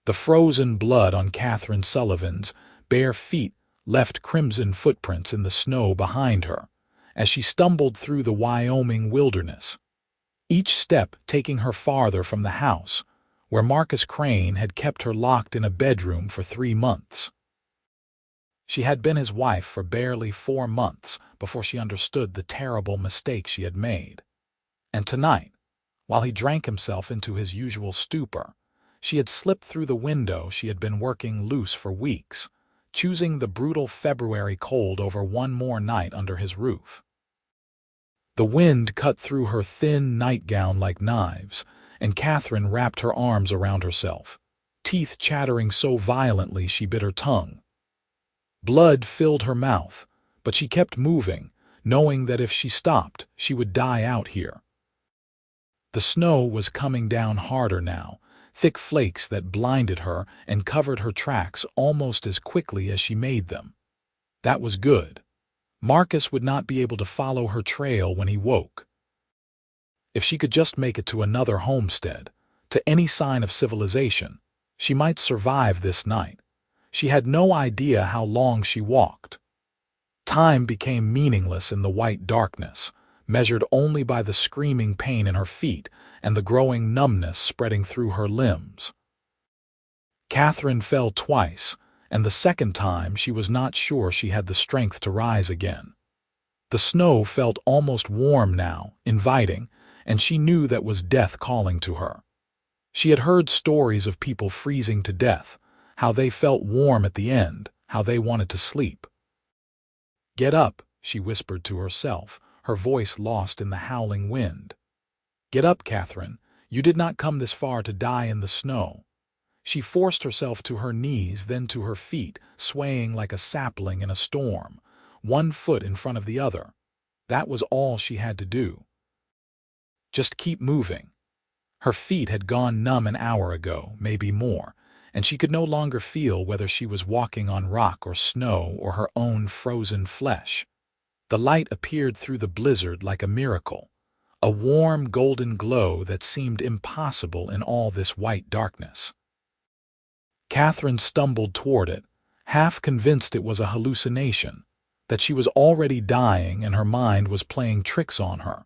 The frozen blood on Katherine Sullivan's bare feet left crimson footprints in the snow behind her as she stumbled through the Wyoming wilderness, each step taking her farther from the house where Marcus Crane had kept her locked in a bedroom for 3 months. She had been his wife for barely 4 months before she understood the terrible mistake she had made. And tonight, while he drank himself into his usual stupor, she had slipped through the window she had been working loose for weeks, choosing the brutal February cold over one more night under his roof. The wind cut through her thin nightgown like knives, and Katherine wrapped her arms around herself, teeth chattering so violently she bit her tongue. Blood filled her mouth, but she kept moving, knowing that if she stopped, she would die out here. The snow was coming down harder now, thick flakes that blinded her and covered her tracks almost as quickly as she made them. That was good. Marcus would not be able to follow her trail when he woke. If she could just make it to another homestead, to any sign of civilization, she might survive this night. She had no idea how long she walked. Time became meaningless in the white darkness, measured only by the screaming pain in her feet and the growing numbness spreading through her limbs. Katherine fell twice, and the second time she was not sure she had the strength to rise again. The snow felt almost warm now, inviting, and she knew that was death calling to her. She had heard stories of people freezing to death, how they felt warm at the end, how they wanted to sleep. "Get up," she whispered to herself, her voice lost in the howling wind. "Get up, Katherine. You did not come this far to die in the snow." She forced herself to her knees, then to her feet, swaying like a sapling in a storm, one foot in front of the other. That was all she had to do. Just keep moving. Her feet had gone numb an hour ago, maybe more, and she could no longer feel whether she was walking on rock or snow or her own frozen flesh. The light appeared through the blizzard like a miracle, a warm golden glow that seemed impossible in all this white darkness. Katherine stumbled toward it, half convinced it was a hallucination, that she was already dying and her mind was playing tricks on her.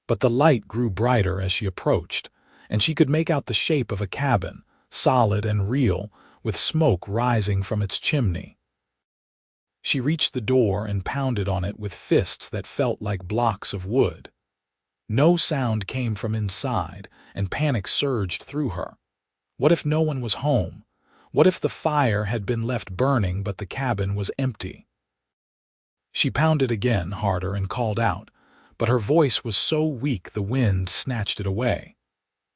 But the light grew brighter as she approached, and she could make out the shape of a cabin, solid and real, with smoke rising from its chimney. She reached the door and pounded on it with fists that felt like blocks of wood. No sound came from inside, and panic surged through her. What if no one was home? What if the fire had been left burning but the cabin was empty? She pounded again, harder, and called out, but her voice was so weak the wind snatched it away.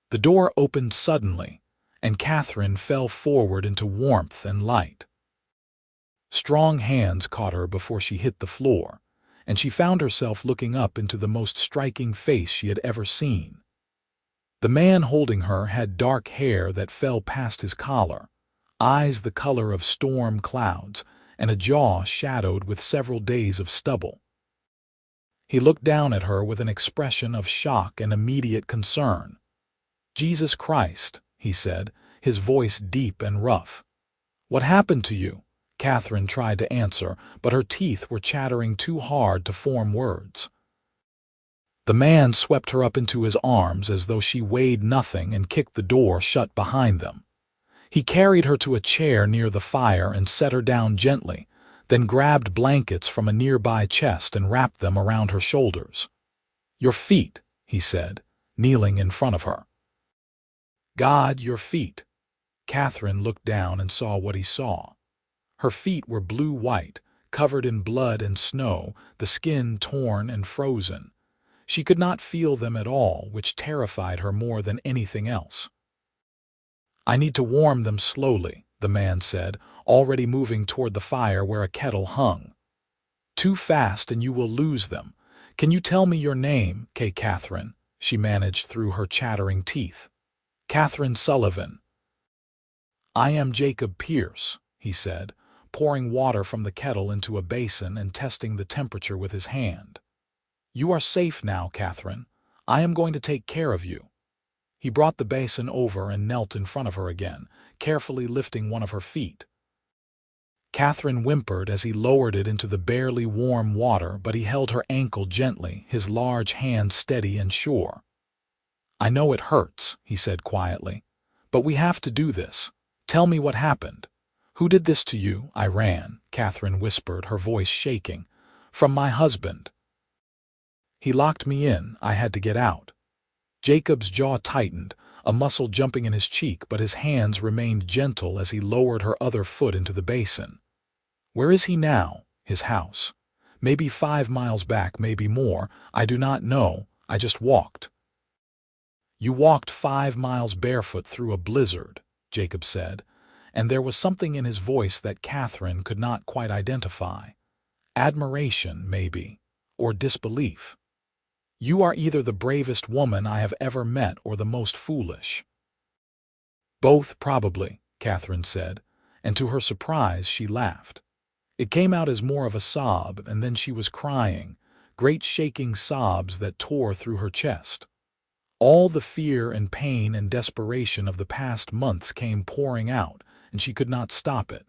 The door opened suddenly, and Katherine fell forward into warmth and light. Strong hands caught her before she hit the floor, and she found herself looking up into the most striking face she had ever seen. The man holding her had dark hair that fell past his collar, eyes the color of storm clouds, and a jaw shadowed with several days of stubble. He looked down at her with an expression of shock and immediate concern. "Jesus Christ," he said, his voice deep and rough. "What happened to you?" Katherine tried to answer, but her teeth were chattering too hard to form words. The man swept her up into his arms as though she weighed nothing and kicked the door shut behind them. He carried her to a chair near the fire and set her down gently, then grabbed blankets from a nearby chest and wrapped them around her shoulders. "Your feet," he said, kneeling in front of her. "God, your feet." Katherine looked down and saw what he saw. Her feet were blue-white, covered in blood and snow, the skin torn and frozen. She could not feel them at all, which terrified her more than anything else. "I need to warm them slowly," the man said, already moving toward the fire where a kettle hung. "Too fast and you will lose them. Can you tell me your name, Katherine?" she managed through her chattering teeth. "Katherine Sullivan." "I am Jacob Pierce," he said, pouring water from the kettle into a basin and testing the temperature with his hand. "You are safe now, Katherine. I am going to take care of you." He brought the basin over and knelt in front of her again, carefully lifting one of her feet. Katherine whimpered as he lowered it into the barely warm water, but he held her ankle gently, his large hand steady and sure. "I know it hurts," he said quietly, "but we have to do this. Tell me what happened." "Who did this to you?" "I ran," Katherine whispered, her voice shaking. "From my husband. He locked me in. I had to get out." Jacob's jaw tightened, a muscle jumping in his cheek, but his hands remained gentle as he lowered her other foot into the basin. "Where is he now?" "His house. Maybe 5 miles back, maybe more. I do not know. I just walked." "You walked 5 miles barefoot through a blizzard," Jacob said, and there was something in his voice that Katherine could not quite identify. Admiration, maybe, or disbelief. "You are either the bravest woman I have ever met or the most foolish." "Both, probably," Katherine said, and to her surprise she laughed. It came out as more of a sob, and then she was crying, great shaking sobs that tore through her chest. All the fear and pain and desperation of the past months came pouring out, and she could not stop it.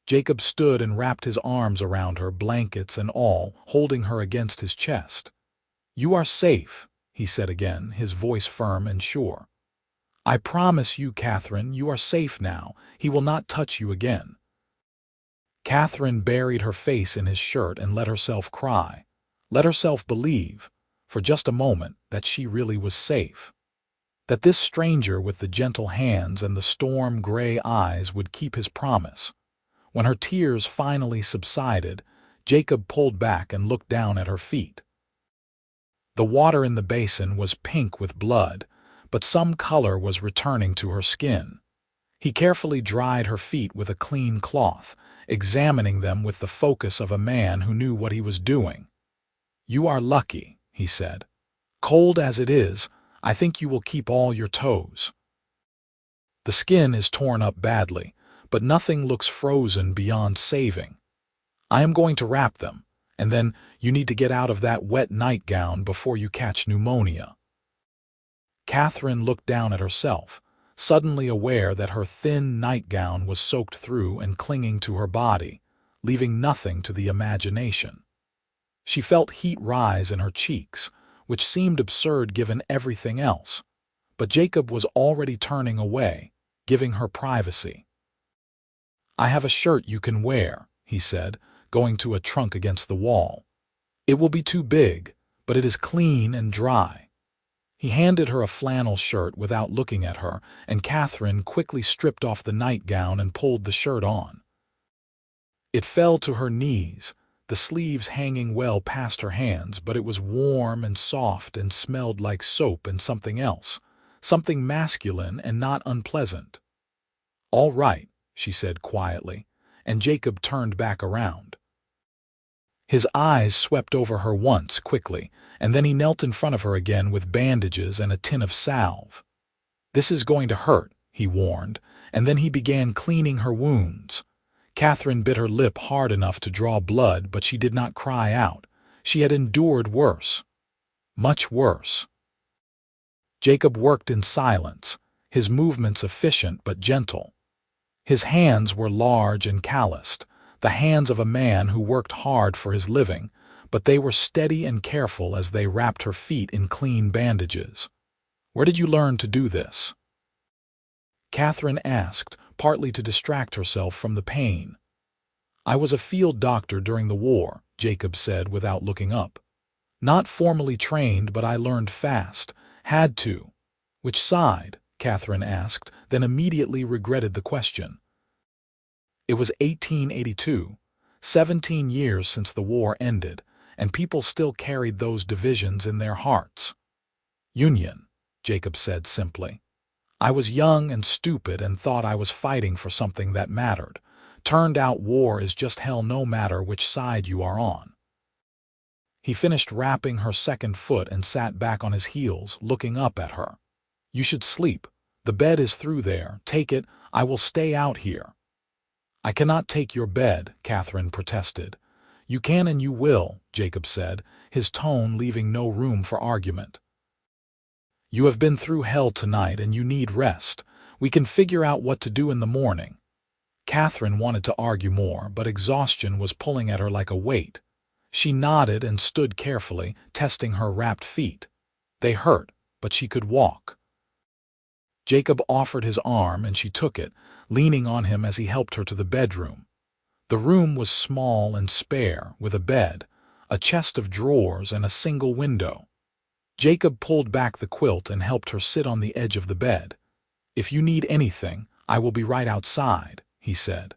Jacob stood and wrapped his arms around her, blankets and all, holding her against his chest. "You are safe," he said again, his voice firm and sure. "I promise you, Katherine, you are safe now. He will not touch you again." Katherine buried her face in his shirt and let herself cry, let herself believe, for just a moment, that she really was safe. That this stranger with the gentle hands and the storm-gray eyes would keep his promise. When her tears finally subsided, Jacob pulled back and looked down at her feet. The water in the basin was pink with blood, but some color was returning to her skin. He carefully dried her feet with a clean cloth, examining them with the focus of a man who knew what he was doing. "You are lucky," he said. "Cold as it is, I think you will keep all your toes. The skin is torn up badly, but nothing looks frozen beyond saving. I am going to wrap them, and then you need to get out of that wet nightgown before you catch pneumonia." Katherine looked down at herself, suddenly aware that her thin nightgown was soaked through and clinging to her body, leaving nothing to the imagination. She felt heat rise in her cheeks, which seemed absurd given everything else, but Jacob was already turning away, giving her privacy. "I have a shirt you can wear," he said, going to a trunk against the wall. "It will be too big, but it is clean and dry." He handed her a flannel shirt without looking at her, and Katherine quickly stripped off the nightgown and pulled the shirt on. It fell to her knees, the sleeves hanging well past her hands, but it was warm and soft and smelled like soap and something else, something masculine and not unpleasant. "All right," she said quietly, and Jacob turned back around. His eyes swept over her once, quickly, and then he knelt in front of her again with bandages and a tin of salve. "This is going to hurt," he warned, and then he began cleaning her wounds. Katherine bit her lip hard enough to draw blood, but she did not cry out. She had endured worse. Much worse. Jacob worked in silence, his movements efficient but gentle. His hands were large and calloused, the hands of a man who worked hard for his living, but they were steady and careful as they wrapped her feet in clean bandages. "Where did you learn to do this?" Katherine asked, partly to distract herself from the pain. "I was a field doctor during the war," Jacob said without looking up. "Not formally trained, but I learned fast. Had to." "Which side?" Katherine asked, then immediately regretted the question. It was 1882, 17 years since the war ended, and people still carried those divisions in their hearts. "Union," Jacob said simply. "I was young and stupid and thought I was fighting for something that mattered. Turned out war is just hell no matter which side you are on." He finished wrapping her second foot and sat back on his heels, looking up at her. "You should sleep. The bed is through there. Take it. I will stay out here." "I cannot take your bed," Katherine protested. "You can and you will," Jacob said, his tone leaving no room for argument. You have been through hell tonight and you need rest. We can figure out what to do in the morning." Katherine wanted to argue more, but exhaustion was pulling at her like a weight. She nodded and stood carefully, testing her wrapped feet. They hurt, but she could walk. Jacob offered his arm and she took it, leaning on him as he helped her to the bedroom. The room was small and spare, with a bed, a chest of drawers, and a single window. Jacob pulled back the quilt and helped her sit on the edge of the bed. "If you need anything, I will be right outside," he said.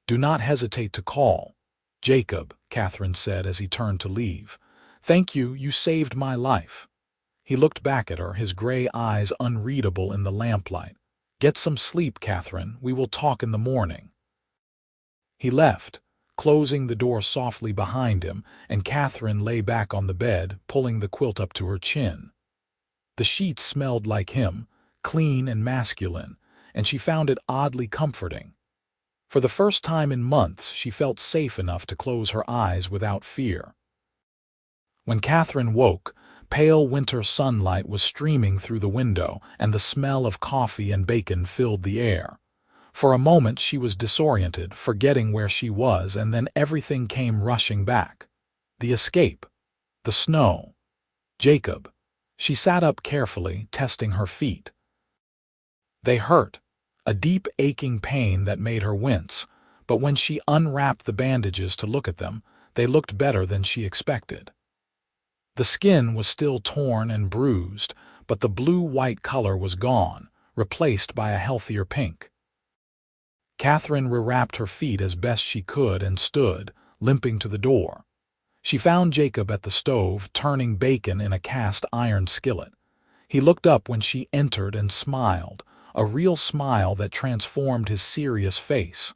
"Do not hesitate to call." "Jacob," Katherine said as he turned to leave. "Thank you, you saved my life." He looked back at her, his gray eyes unreadable in the lamplight. "Get some sleep, Katherine. We will talk in the morning." He left, closing the door softly behind him, and Katherine lay back on the bed, pulling the quilt up to her chin. The sheets smelled like him, clean and masculine, and she found it oddly comforting. For the first time in months, she felt safe enough to close her eyes without fear. When Katherine woke, pale winter sunlight was streaming through the window, and the smell of coffee and bacon filled the air. For a moment she was disoriented, forgetting where she was, and then everything came rushing back. The escape. The snow. Jacob. She sat up carefully, testing her feet. They hurt, a deep aching pain that made her wince, but when she unwrapped the bandages to look at them, they looked better than she expected. The skin was still torn and bruised, but the blue-white color was gone, replaced by a healthier pink. Katherine rewrapped her feet as best she could and stood, limping to the door. She found Jacob at the stove, turning bacon in a cast-iron skillet. He looked up when she entered and smiled, a real smile that transformed his serious face.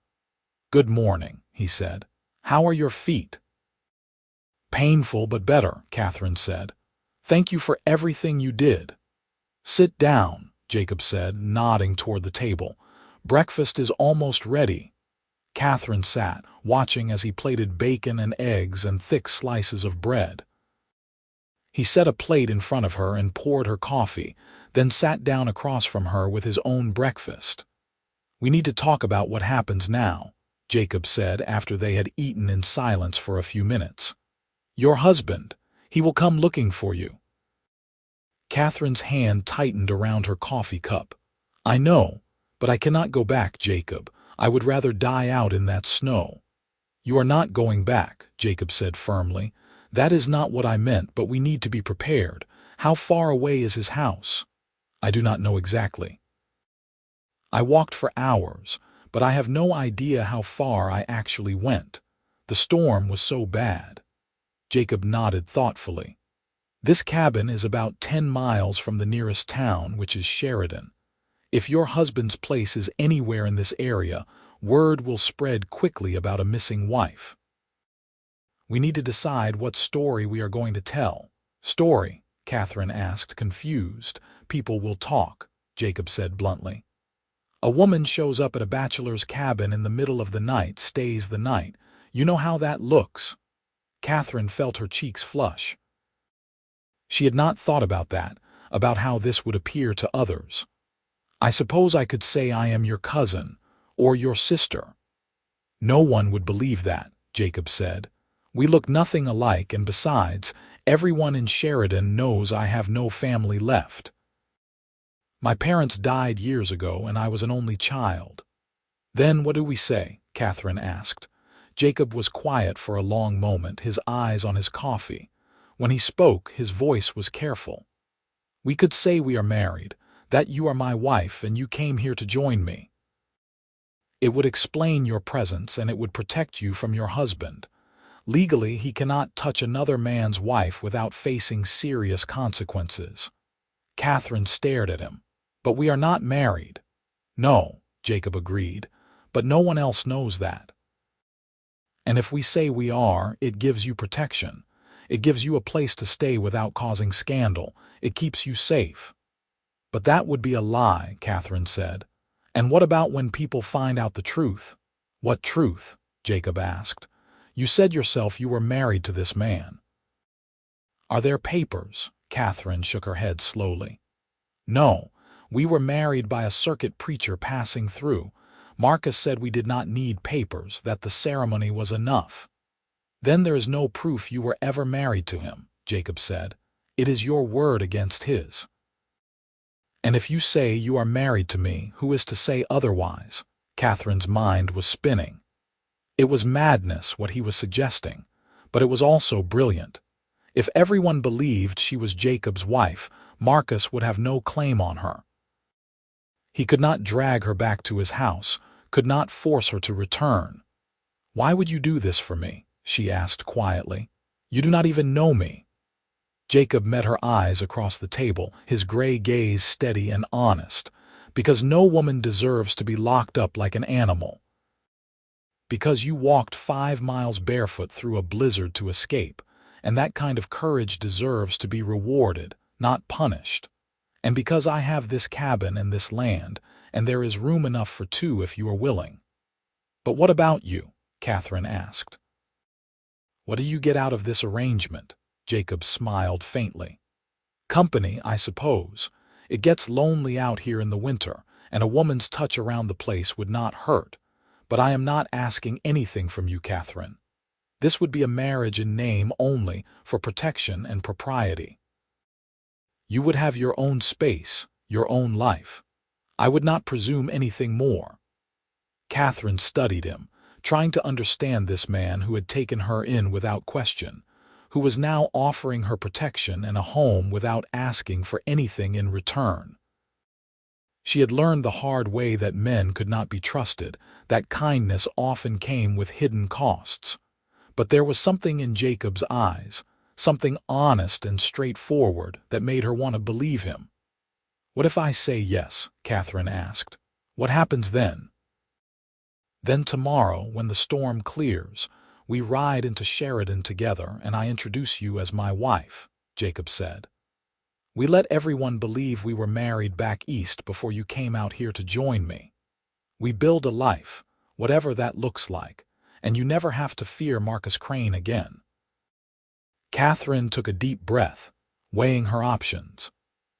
"Good morning," he said. "How are your feet?" "Painful but better," Katherine said. "Thank you for everything you did." "Sit down," Jacob said, nodding toward the table. "Breakfast is almost ready." Katherine sat, watching as he plated bacon and eggs and thick slices of bread. He set a plate in front of her and poured her coffee, then sat down across from her with his own breakfast. "We need to talk about what happens now," Jacob said after they had eaten in silence for a few minutes. "Your husband, he will come looking for you." Katherine's hand tightened around her coffee cup. "I know, but I cannot go back, Jacob. I would rather die out in that snow." "You are not going back," Jacob said firmly. "That is not what I meant, but we need to be prepared. How far away is his house?" "I do not know exactly. I walked for hours, but I have no idea how far I actually went. The storm was so bad." Jacob nodded thoughtfully. "This cabin is about 10 miles from the nearest town, which is Sheridan. If your husband's place is anywhere in this area, word will spread quickly about a missing wife. We need to decide what story we are going to tell." "Story?" Katherine asked, confused. "People will talk," Jacob said bluntly. "A woman shows up at a bachelor's cabin in the middle of the night, stays the night. You know how that looks." Katherine felt her cheeks flush. She had not thought about that, about how this would appear to others. "I suppose I could say I am your cousin, or your sister." "No one would believe that," Jacob said. "We look nothing alike, and besides, everyone in Sheridan knows I have no family left. My parents died years ago, and I was an only child." "Then what do we say?" Katherine asked. Jacob was quiet for a long moment, his eyes on his coffee. When he spoke, his voice was careful. "We could say we are married, that you are my wife and you came here to join me. It would explain your presence and it would protect you from your husband. Legally, he cannot touch another man's wife without facing serious consequences." Katherine stared at him. "But we are not married." "No," Jacob agreed, "but no one else knows that. And if we say we are, it gives you protection. It gives you a place to stay without causing scandal. It keeps you safe." "But that would be a lie," Katherine said. "And what about when people find out the truth?" "What truth?" Jacob asked. "You said yourself you were married to this man." "Are there papers?" Katherine shook her head slowly. No, we were married by a circuit preacher passing through. Marcus said we did not need papers, that the ceremony was enough. Then there is no proof you were ever married to him, Jacob said. It is your word against his. And if you say you are married to me, who is to say otherwise? Katherine's mind was spinning. It was madness what he was suggesting, but it was also brilliant. If everyone believed she was Jacob's wife, Marcus would have no claim on her. He could not drag her back to his house, could not force her to return. "Why would you do this for me?" she asked quietly. "You do not even know me." Jacob met her eyes across the table, his gray gaze steady and honest. "Because no woman deserves to be locked up like an animal. Because you walked 5 miles barefoot through a blizzard to escape, and that kind of courage deserves to be rewarded, not punished. And because I have this cabin and this land, and there is room enough for 2 if you are willing." "But what about you?" Katherine asked. "What do you get out of this arrangement?" Jacob smiled faintly. "Company, I suppose. It gets lonely out here in the winter, and a woman's touch around the place would not hurt. But I am not asking anything from you, Katherine. This would be a marriage in name only, for protection and propriety. You would have your own space, your own life. I would not presume anything more." Katherine studied him, trying to understand this man who had taken her in without question, who was now offering her protection and a home without asking for anything in return. She had learned the hard way that men could not be trusted, that kindness often came with hidden costs. But there was something in Jacob's eyes, something honest and straightforward, that made her want to believe him. "What if I say yes?" Katherine asked. "What happens then?" "Then tomorrow, when the storm clears, we ride into Sheridan together and I introduce you as my wife," Jacob said. "We let everyone believe we were married back east before you came out here to join me. We build a life, whatever that looks like, and you never have to fear Marcus Crane again." Katherine took a deep breath, weighing her options.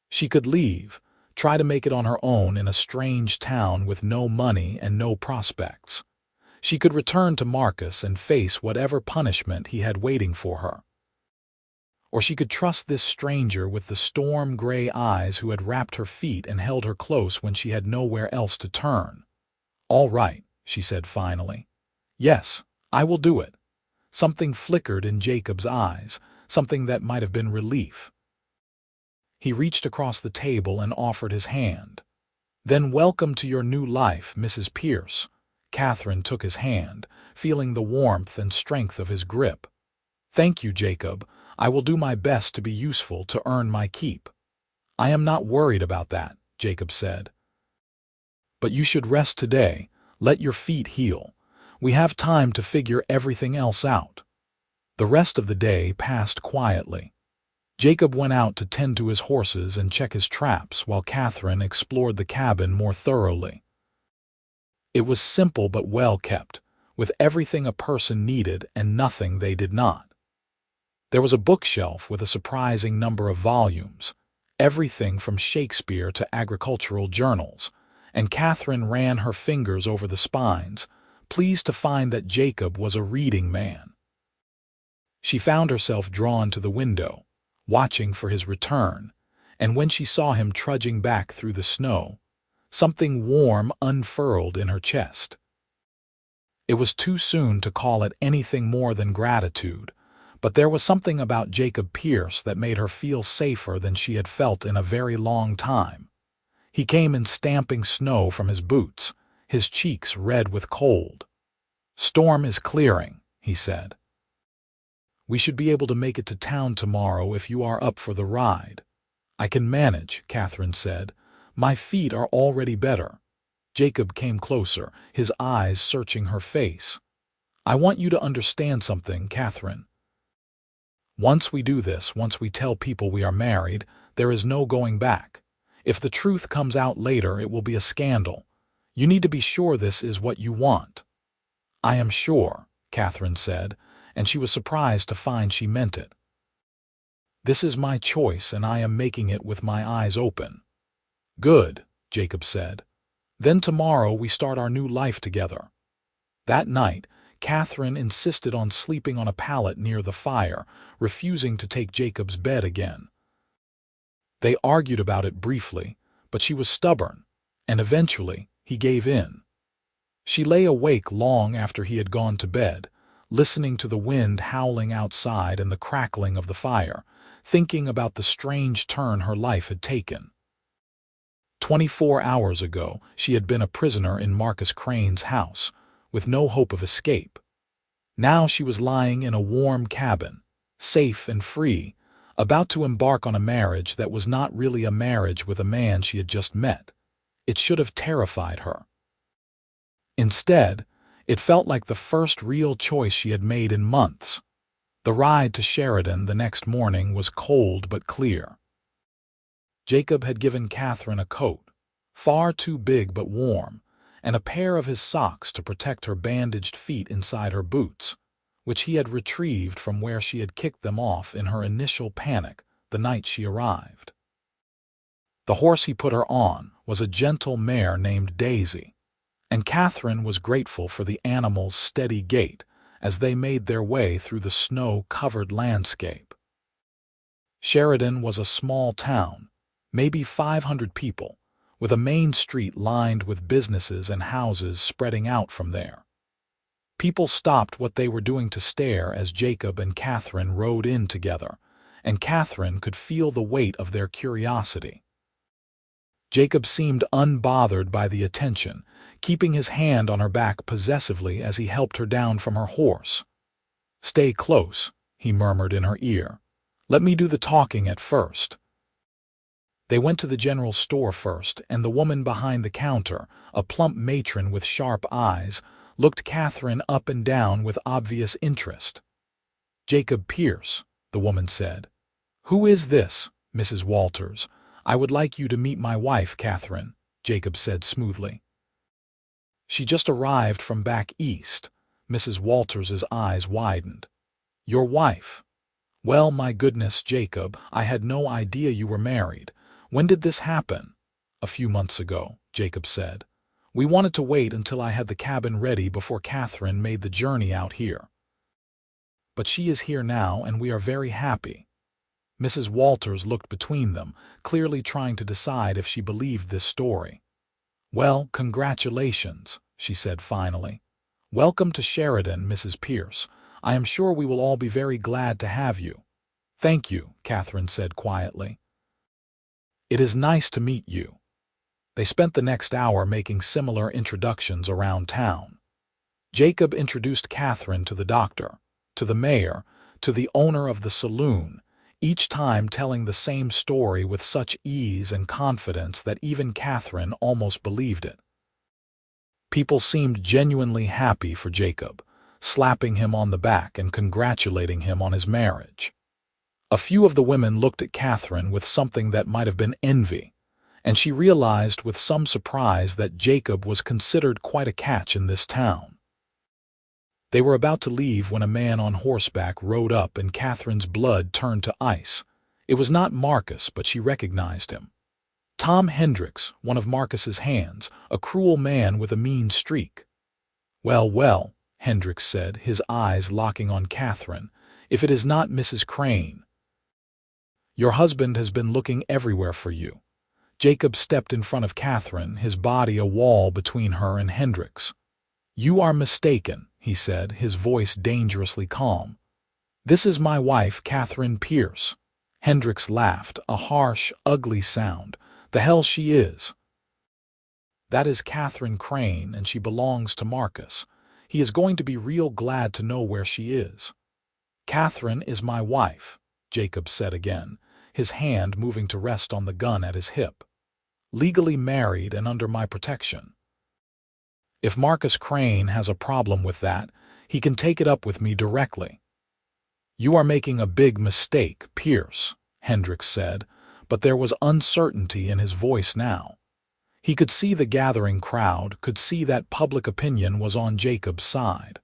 She could leave, try to make it on her own in a strange town with no money and no prospects. She could return to Marcus and face whatever punishment he had waiting for her. Or she could trust this stranger with the storm-gray eyes who had wrapped her feet and held her close when she had nowhere else to turn. "All right," she said finally. "Yes, I will do it." Something flickered in Jacob's eyes, something that might have been relief. He reached across the table and offered his hand. "Then welcome to your new life, Mrs. Pierce." Katherine took his hand, feeling the warmth and strength of his grip. "Thank you, Jacob. I will do my best to be useful, to earn my keep." "I am not worried about that," Jacob said. "But you should rest today. Let your feet heal. We have time to figure everything else out." The rest of the day passed quietly. Jacob went out to tend to his horses and check his traps while Katherine explored the cabin more thoroughly. It was simple but well kept, with everything a person needed and nothing they did not. There was a bookshelf with a surprising number of volumes, everything from Shakespeare to agricultural journals, and Katherine ran her fingers over the spines, pleased to find that Jacob was a reading man. She found herself drawn to the window, watching for his return, and when she saw him trudging back through the snow, something warm unfurled in her chest. It was too soon to call it anything more than gratitude, but there was something about Jacob Pierce that made her feel safer than she had felt in a very long time. He came in stamping snow from his boots, his cheeks red with cold. "Storm is clearing," he said. "We should be able to make it to town tomorrow if you are up for the ride." "I can manage," Katherine said. "My feet are already better." Jacob came closer, his eyes searching her face. "I want you to understand something, Katherine. Once we do this, once we tell people we are married, there is no going back. If the truth comes out later, it will be a scandal. You need to be sure this is what you want." "I am sure," Katherine said, and she was surprised to find she meant it. This is my choice, and I am making it with my eyes open." "Good," Jacob said. "Then tomorrow we start our new life together." That night, Katherine insisted on sleeping on a pallet near the fire, refusing to take Jacob's bed again. They argued about it briefly, but she was stubborn, and eventually he gave in. She lay awake long after he had gone to bed, listening to the wind howling outside and the crackling of the fire, thinking about the strange turn her life had taken. 24 hours ago, she had been a prisoner in Marcus Crane's house, with no hope of escape. Now she was lying in a warm cabin, safe and free, about to embark on a marriage that was not really a marriage with a man she had just met. It should have terrified her. Instead, it felt like the first real choice she had made in months. The ride to Sheridan the next morning was cold but clear. Jacob had given Katherine a coat, far too big but warm, and a pair of his socks to protect her bandaged feet inside her boots, which he had retrieved from where she had kicked them off in her initial panic the night she arrived. The horse he put her on was a gentle mare named Daisy, and Katherine was grateful for the animal's steady gait as they made their way through the snow-covered landscape. Sheridan was a small town, maybe 500 people, with a main street lined with businesses and houses spreading out from there. People stopped what they were doing to stare as Jacob and Katherine rode in together, and Katherine could feel the weight of their curiosity. Jacob seemed unbothered by the attention, keeping his hand on her back possessively as he helped her down from her horse. "Stay close," he murmured in her ear. "Let me do the talking at first." They went to the general store first, and the woman behind the counter, a plump matron with sharp eyes, looked Katherine up and down with obvious interest. "Jacob Pierce," the woman said. "Who is this, Mrs. Walters? I would like you to meet my wife, Katherine," Jacob said smoothly. "She just arrived from back east." Mrs. Walters's eyes widened. "Your wife? Well, my goodness, Jacob, I had no idea you were married. When did this happen?" "A few months ago," Jacob said. "We wanted to wait until I had the cabin ready before Katherine made the journey out here. But she is here now, and we are very happy." Mrs. Walters looked between them, clearly trying to decide if she believed this story. "Well, congratulations," she said finally. "Welcome to Sheridan, Mrs. Pierce. I am sure we will all be very glad to have you." "Thank you," Katherine said quietly. "It is nice to meet you." They spent the next hour making similar introductions around town. Jacob introduced Katherine to the doctor, to the mayor, to the owner of the saloon, each time telling the same story with such ease and confidence that even Katherine almost believed it. People seemed genuinely happy for Jacob, slapping him on the back and congratulating him on his marriage. A few of the women looked at Katherine with something that might have been envy, and she realized with some surprise that Jacob was considered quite a catch in this town. They were about to leave when a man on horseback rode up and Katherine's blood turned to ice. It was not Marcus, but she recognized him. Tom Hendricks, one of Marcus's hands, a cruel man with a mean streak. "Well, well," Hendricks said, his eyes locking on Katherine, "if it is not Mrs. Crane. Your husband has been looking everywhere for you." Jacob stepped in front of Katherine, his body a wall between her and Hendricks. "You are mistaken," he said, his voice dangerously calm. "This is my wife, Katherine Pierce." Hendricks laughed, a harsh, ugly sound. "The hell she is." "That is Katherine Crane, and she belongs to Marcus. He is going to be real glad to know where she is." "Katherine is my wife," Jacob said again, his hand moving to rest on the gun at his hip. "Legally married and under my protection. If Marcus Crane has a problem with that, he can take it up with me directly." "You are making a big mistake, Pierce," Hendricks said, but there was uncertainty in his voice now. He could see the gathering crowd, could see that public opinion was on Jacob's side.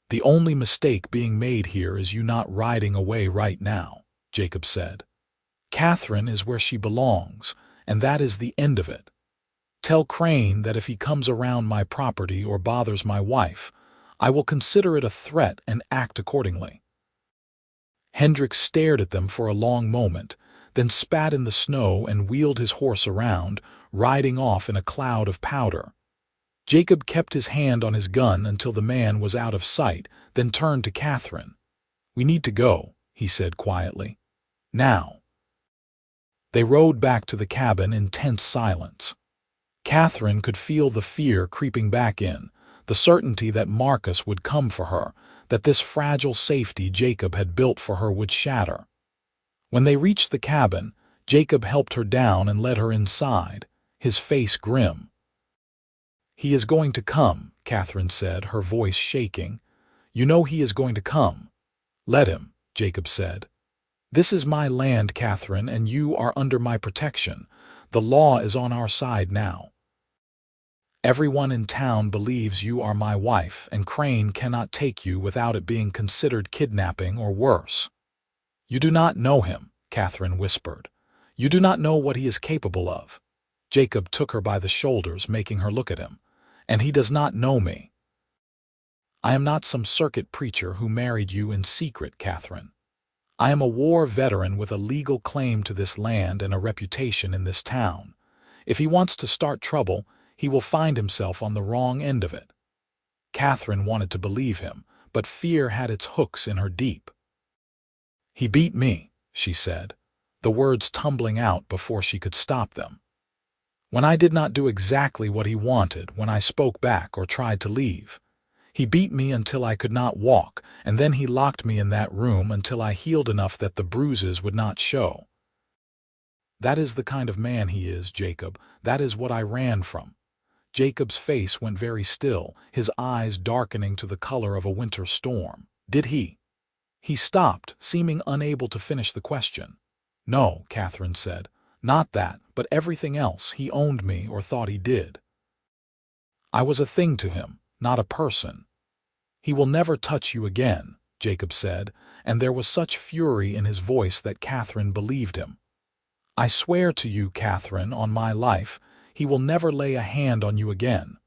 "The only mistake being made here is you not riding away right now." Jacob said. Katherine is where she belongs, and that is the end of it. Tell Crane that if he comes around my property or bothers my wife, I will consider it a threat and act accordingly. Hendrik stared at them for a long moment, then spat in the snow and wheeled his horse around, riding off in a cloud of powder. Jacob kept his hand on his gun until the man was out of sight, then turned to Katherine. "We need to go," he said quietly. "Now." They rode back to the cabin in tense silence. Katherine could feel the fear creeping back in, the certainty that Marcus would come for her, that this fragile safety Jacob had built for her would shatter. When they reached the cabin, Jacob helped her down and led her inside, his face grim. "He is going to come," Katherine said, her voice shaking. "You know he is going to come." "Let him," Jacob said. "This is my land, Katherine, and you are under my protection. The law is on our side now. Everyone in town believes you are my wife, and Crane cannot take you without it being considered kidnapping or worse." "You do not know him," Katherine whispered. "You do not know what he is capable of." Jacob took her by the shoulders, making her look at him. "And he does not know me. I am not some circuit preacher who married you in secret, Katherine. I am a war veteran with a legal claim to this land and a reputation in this town. If he wants to start trouble, he will find himself on the wrong end of it." Katherine wanted to believe him, but fear had its hooks in her deep. "He beat me," she said, the words tumbling out before she could stop them. "When I did not do exactly what he wanted, when I spoke back or tried to leave. He beat me until I could not walk, and then he locked me in that room until I healed enough that the bruises would not show. That is the kind of man he is, Jacob. That is what I ran from." Jacob's face went very still, his eyes darkening to the color of a winter storm. "Did he?" He stopped, seeming unable to finish the question. "No," Katherine said. "Not that, but everything else. He owned me or thought he did. I was a thing to him, not a person." "He will never touch you again," Jacob said, and there was such fury in his voice that Katherine believed him. "I swear to you, Katherine, on my life, he will never lay a hand on you again."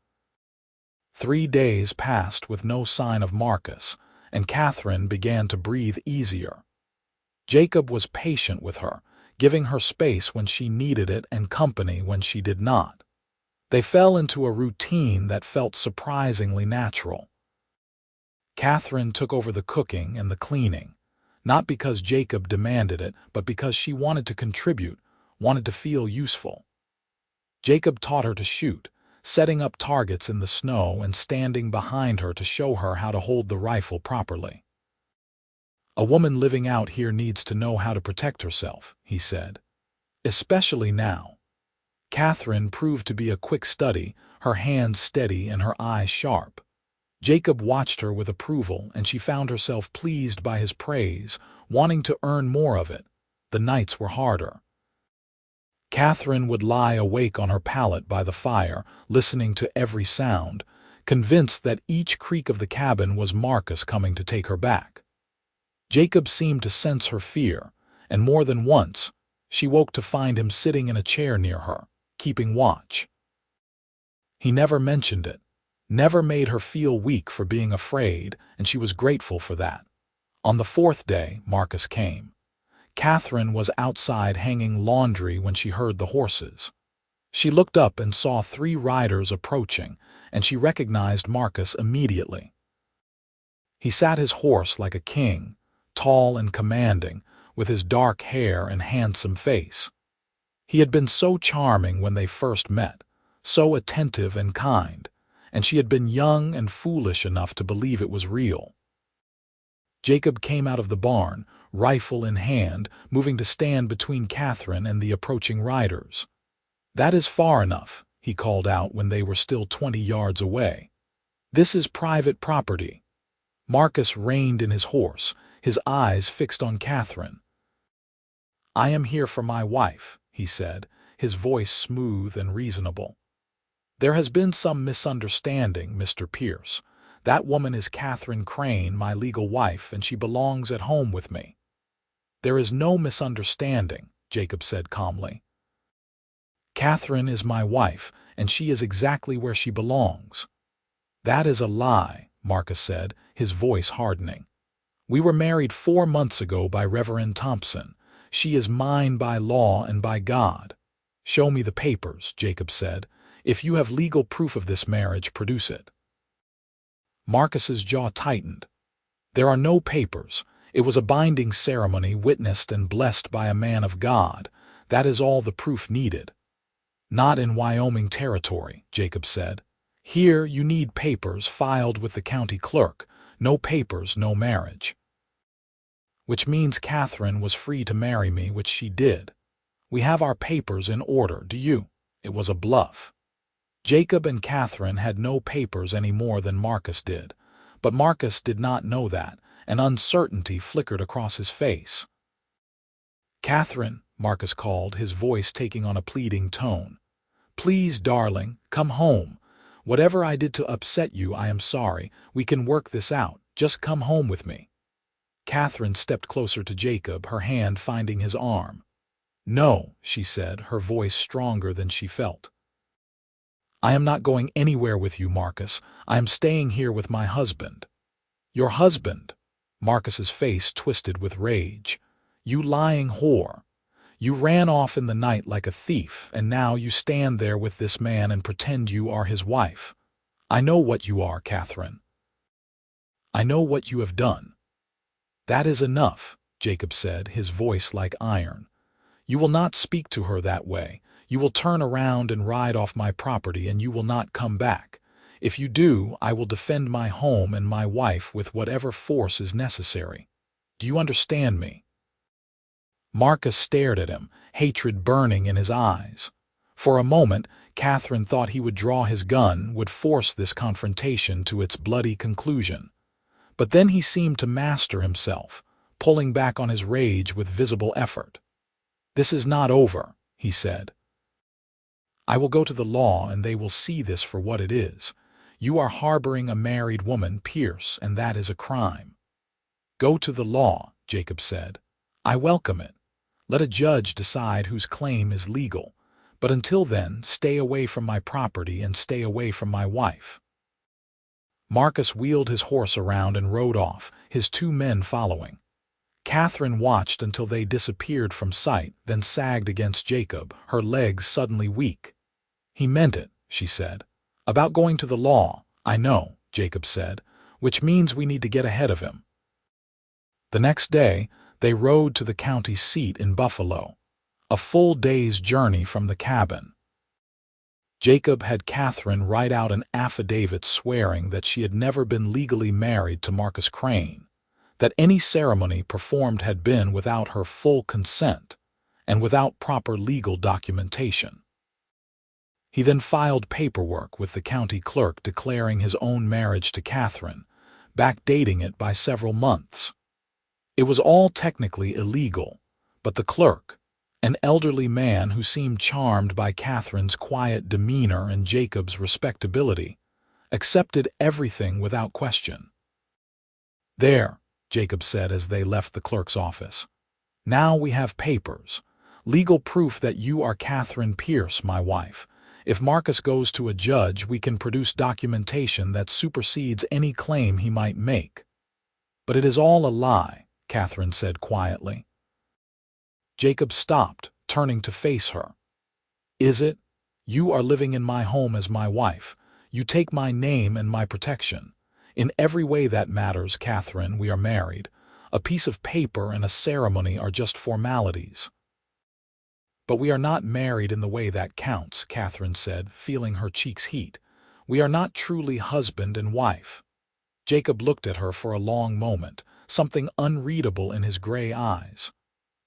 3 days passed with no sign of Marcus, and Katherine began to breathe easier. Jacob was patient with her, giving her space when she needed it and company when she did not. They fell into a routine that felt surprisingly natural. Katherine took over the cooking and the cleaning, not because Jacob demanded it, but because she wanted to contribute, wanted to feel useful. Jacob taught her to shoot, setting up targets in the snow and standing behind her to show her how to hold the rifle properly. "A woman living out here needs to know how to protect herself," he said. "Especially now." Katherine proved to be a quick study, her hands steady and her eyes sharp. Jacob watched her with approval, and she found herself pleased by his praise, wanting to earn more of it. The nights were harder. Katherine would lie awake on her pallet by the fire, listening to every sound, convinced that each creak of the cabin was Marcus coming to take her back. Jacob seemed to sense her fear, and more than once, she woke to find him sitting in a chair near her, keeping watch. He never mentioned it, never made her feel weak for being afraid, and she was grateful for that. On the 4th day, Marcus came. Katherine was outside hanging laundry when she heard the horses. She looked up and saw 3 riders approaching, and she recognized Marcus immediately. He sat his horse like a king, tall and commanding, with his dark hair and handsome face. He had been so charming when they first met, so attentive and kind, and she had been young and foolish enough to believe it was real. Jacob came out of the barn, rifle in hand, moving to stand between Katherine and the approaching riders. "That is far enough," he called out when they were still 20 yards away. "This is private property." Marcus reined in his horse, his eyes fixed on Katherine. "I am here for my wife," he said, his voice smooth and reasonable. "There has been some misunderstanding, Mr. Pierce. That woman is Katherine Crane, my legal wife, and she belongs at home with me." "There is no misunderstanding," Jacob said calmly. "Katherine is my wife, and she is exactly where she belongs." "That is a lie," Marcus said, his voice hardening. "We were married 4 months ago by Reverend Thompson. She is mine by law and by God." "Show me the papers," Jacob said. "If you have legal proof of this marriage, produce it." Marcus's jaw tightened. "There are no papers. It was a binding ceremony witnessed and blessed by a man of God. That is all the proof needed." "Not in Wyoming territory," Jacob said. "Here you need papers filed with the county clerk. No papers, no marriage." "Which means Katherine was free to marry me, which she did. We have our papers in order, do you?" It was a bluff. Jacob and Katherine had no papers any more than Marcus did, but Marcus did not know that, and uncertainty flickered across his face. "Katherine," Marcus called, his voice taking on a pleading tone. "Please, darling, come home. Whatever I did to upset you, I am sorry. We can work this out. Just come home with me." Katherine stepped closer to Jacob, her hand finding his arm. "No," she said, her voice stronger than she felt. "I am not going anywhere with you, Marcus. I am staying here with my husband." "Your husband?" Marcus's face twisted with rage. "You lying whore. You ran off in the night like a thief, and now you stand there with this man and pretend you are his wife. I know what you are, Katherine. I know what you have done." "That is enough," Jacob said, his voice like iron. "You will not speak to her that way. You will turn around and ride off my property, and you will not come back. If you do, I will defend my home and my wife with whatever force is necessary. Do you understand me?" Marcus stared at him, hatred burning in his eyes. For a moment, Katherine thought he would draw his gun, would force this confrontation to its bloody conclusion. But then he seemed to master himself, pulling back on his rage with visible effort. "This is not over," he said. "I will go to the law, and they will see this for what it is. You are harboring a married woman, Pierce, and that is a crime." "Go to the law," Jacob said. "I welcome it. Let a judge decide whose claim is legal. But until then, stay away from my property and stay away from my wife." Marcus wheeled his horse around and rode off, his 2 men following. Katherine watched until they disappeared from sight, then sagged against Jacob, her legs suddenly weak. "He meant it," she said. "About going to the law, I know," Jacob said, "which means we need to get ahead of him." The next day, they rode to the county seat in Buffalo, a full day's journey from the cabin. Jacob had Katherine write out an affidavit swearing that she had never been legally married to Marcus Crane, that any ceremony performed had been without her full consent and without proper legal documentation. He then filed paperwork with the county clerk declaring his own marriage to Katherine, backdating it by several months. It was all technically illegal, but the clerk, an elderly man who seemed charmed by Katherine's quiet demeanor and Jacob's respectability, accepted everything without question. "There," Jacob said as they left the clerk's office. "Now we have papers, legal proof that you are Katherine Pierce, my wife. If Marcus goes to a judge, we can produce documentation that supersedes any claim he might make." "But it is all a lie," Katherine said quietly. Jacob stopped, turning to face her. "Is it? You are living in my home as my wife. You take my name and my protection. In every way that matters, Katherine, we are married. A piece of paper and a ceremony are just formalities." "But we are not married in the way that counts," Katherine said, feeling her cheeks heat. "We are not truly husband and wife." Jacob looked at her for a long moment, something unreadable in his gray eyes.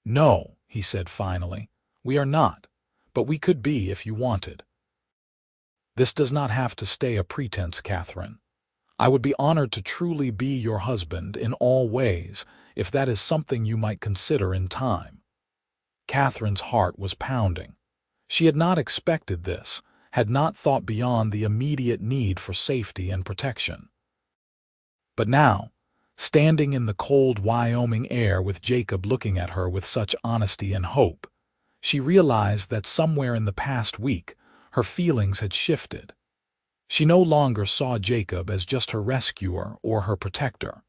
"No," he said finally, "we are not, but we could be if you wanted." "This does not have to stay a pretense, Katherine. I would be honored to truly be your husband in all ways if that is something you might consider in time." Katherine's heart was pounding. She had not expected this, had not thought beyond the immediate need for safety and protection. But now, Standing in the cold Wyoming air with Jacob looking at her with such honesty and hope, she realized that somewhere in the past week, her feelings had shifted. She no longer saw Jacob as just her rescuer or her protector.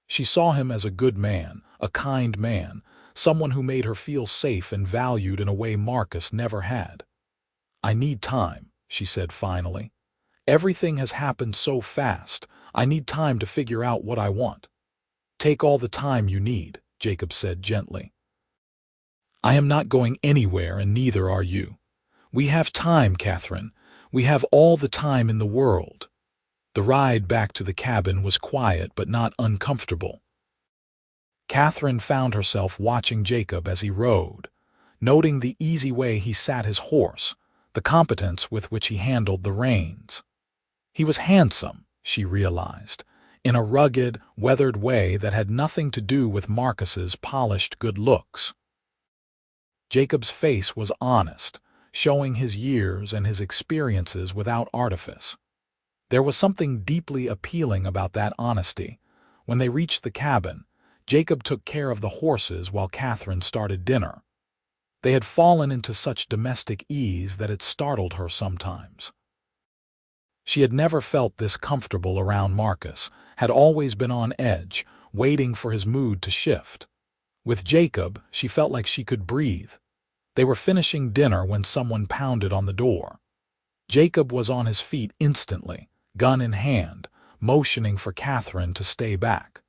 She saw him as a good man, a kind man, someone who made her feel safe and valued in a way Marcus never had. "I need time," she said finally. "Everything has happened so fast. I need time to figure out what I want." "Take all the time you need," Jacob said gently. "I am not going anywhere, and neither are you. We have time, Katherine. We have all the time in the world." The ride back to the cabin was quiet but not uncomfortable. Katherine found herself watching Jacob as he rode, noting the easy way he sat his horse, the competence with which he handled the reins. He was handsome, she realized, in a rugged, weathered way that had nothing to do with Marcus's polished good looks. Jacob's face was honest, showing his years and his experiences without artifice. There was something deeply appealing about that honesty. When they reached the cabin, Jacob took care of the horses while Katherine started dinner. They had fallen into such domestic ease that it startled her sometimes. She had never felt this comfortable around Marcus, had always been on edge, waiting for his mood to shift. With Jacob, she felt like she could breathe. They were finishing dinner when someone pounded on the door. Jacob was on his feet instantly, gun in hand, motioning for Katherine to stay back.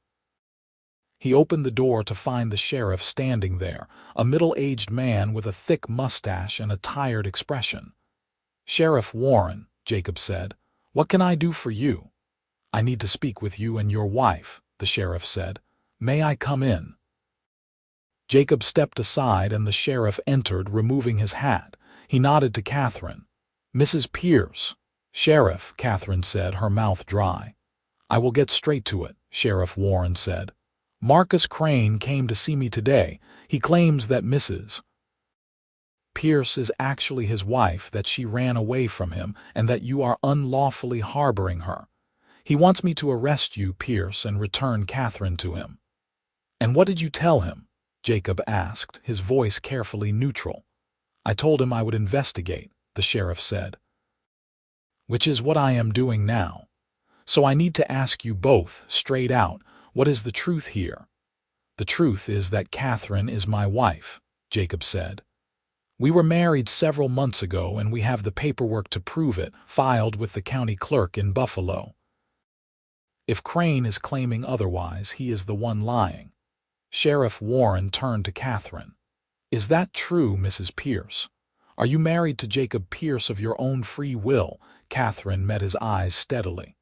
He opened the door to find the sheriff standing there, a middle-aged man with a thick mustache and a tired expression. "Sheriff Warren," Jacob said, "what can I do for you?" "I need to speak with you and your wife," the sheriff said. "May I come in?" Jacob stepped aside and the sheriff entered, removing his hat. He nodded to Katherine. "Mrs. Pierce." "Sheriff," Katherine said, her mouth dry. "I will get straight to it," Sheriff Warren said. "Marcus Crane came to see me today. He claims that Mrs. Pierce is actually his wife, that she ran away from him, and that you are unlawfully harboring her. He wants me to arrest you, Pierce, and return Katherine to him." "And what did you tell him?" Jacob asked, his voice carefully neutral. "I told him I would investigate," the sheriff said. "Which is what I am doing now. So I need to ask you both, straight out, what is the truth here?" "The truth is that Katherine is my wife," Jacob said. "We were married several months ago, and we have the paperwork to prove it, filed with the county clerk in Buffalo. If Crane is claiming otherwise, he is the one lying." Sheriff Warren turned to Katherine. "Is that true, Mrs. Pierce? Are you married to Jacob Pierce of your own free will?" Katherine met his eyes steadily.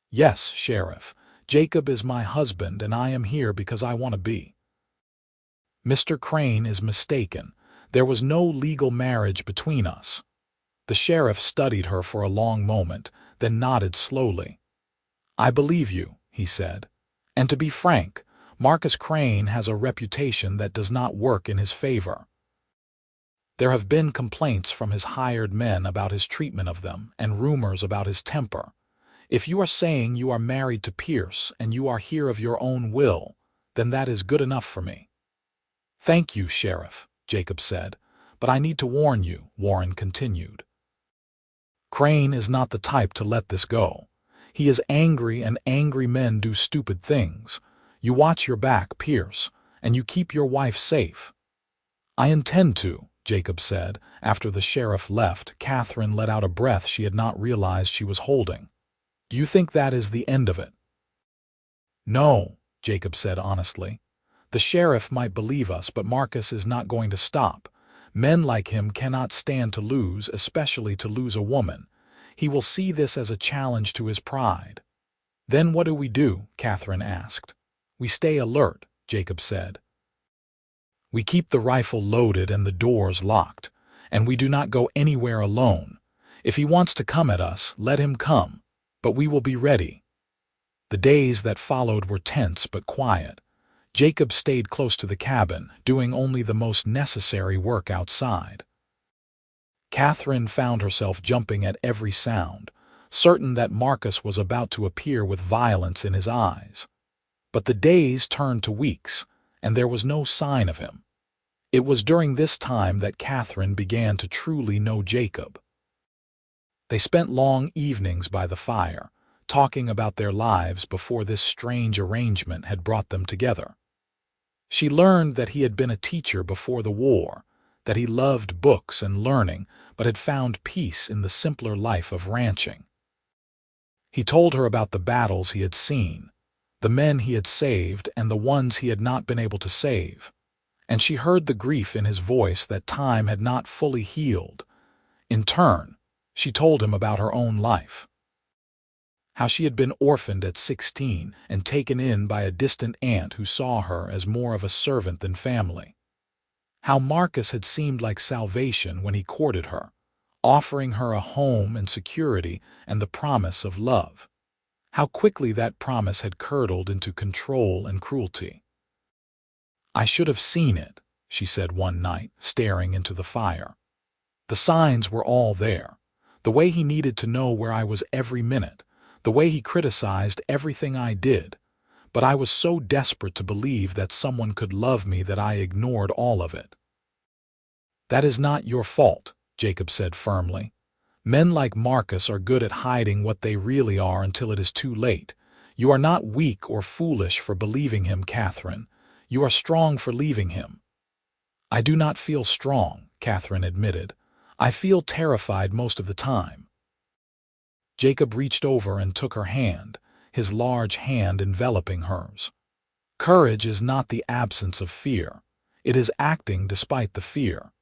"Yes, Sheriff. Jacob is my husband, and I am here because I want to be." "Mr. Crane is mistaken. There was no legal marriage between us." The sheriff studied her for a long moment, then nodded slowly. "I believe you," he said. "And to be frank, Marcus Crane has a reputation that does not work in his favor. There have been complaints from his hired men about his treatment of them, and rumors about his temper. If you are saying you are married to Pierce and you are here of your own will, then that is good enough for me." "Thank you, Sheriff," Jacob said. "But I need to warn you," Warren continued. "Crane is not the type to let this go. He is angry, and angry men do stupid things. You watch your back, Pierce, and you keep your wife safe." "I intend to," Jacob said. After the sheriff left, Katherine let out a breath she had not realized she was holding. "Do you think that is the end of it?" "No," Jacob said honestly. "The sheriff might believe us, but Marcus is not going to stop. Men like him cannot stand to lose, especially to lose a woman. He will see this as a challenge to his pride." "Then what do we do?" Katherine asked. "We stay alert," Jacob said. "We keep the rifle loaded and the doors locked, and we do not go anywhere alone. If he wants to come at us, let him come, but we will be ready." The days that followed were tense but quiet. Jacob stayed close to the cabin, doing only the most necessary work outside. Katherine found herself jumping at every sound, certain that Marcus was about to appear with violence in his eyes. But the days turned to weeks, and there was no sign of him. It was during this time that Katherine began to truly know Jacob. They spent long evenings by the fire, talking about their lives before this strange arrangement had brought them together. She learned that he had been a teacher before the war, that he loved books and learning, but had found peace in the simpler life of ranching. He told her about the battles he had seen, the men he had saved and the ones he had not been able to save, and she heard the grief in his voice that time had not fully healed. In turn, she told him about her own life. How she had been orphaned at 16 and taken in by a distant aunt who saw her as more of a servant than family. How Marcus had seemed like salvation when he courted her, offering her a home and security and the promise of love. How quickly that promise had curdled into control and cruelty. "I should have seen it," she said one night, staring into the fire. "The signs were all there. The way he needed to know where I was every minute, the way he criticized everything I did. But I was so desperate to believe that someone could love me that I ignored all of it." "That is not your fault," Jacob said firmly. "Men like Marcus are good at hiding what they really are until it is too late. You are not weak or foolish for believing him, Katherine. You are strong for leaving him." "I do not feel strong," Katherine admitted. "I feel terrified most of the time." Jacob reached over and took her hand, his large hand enveloping hers. "Courage is not the absence of fear. It is acting despite the fear.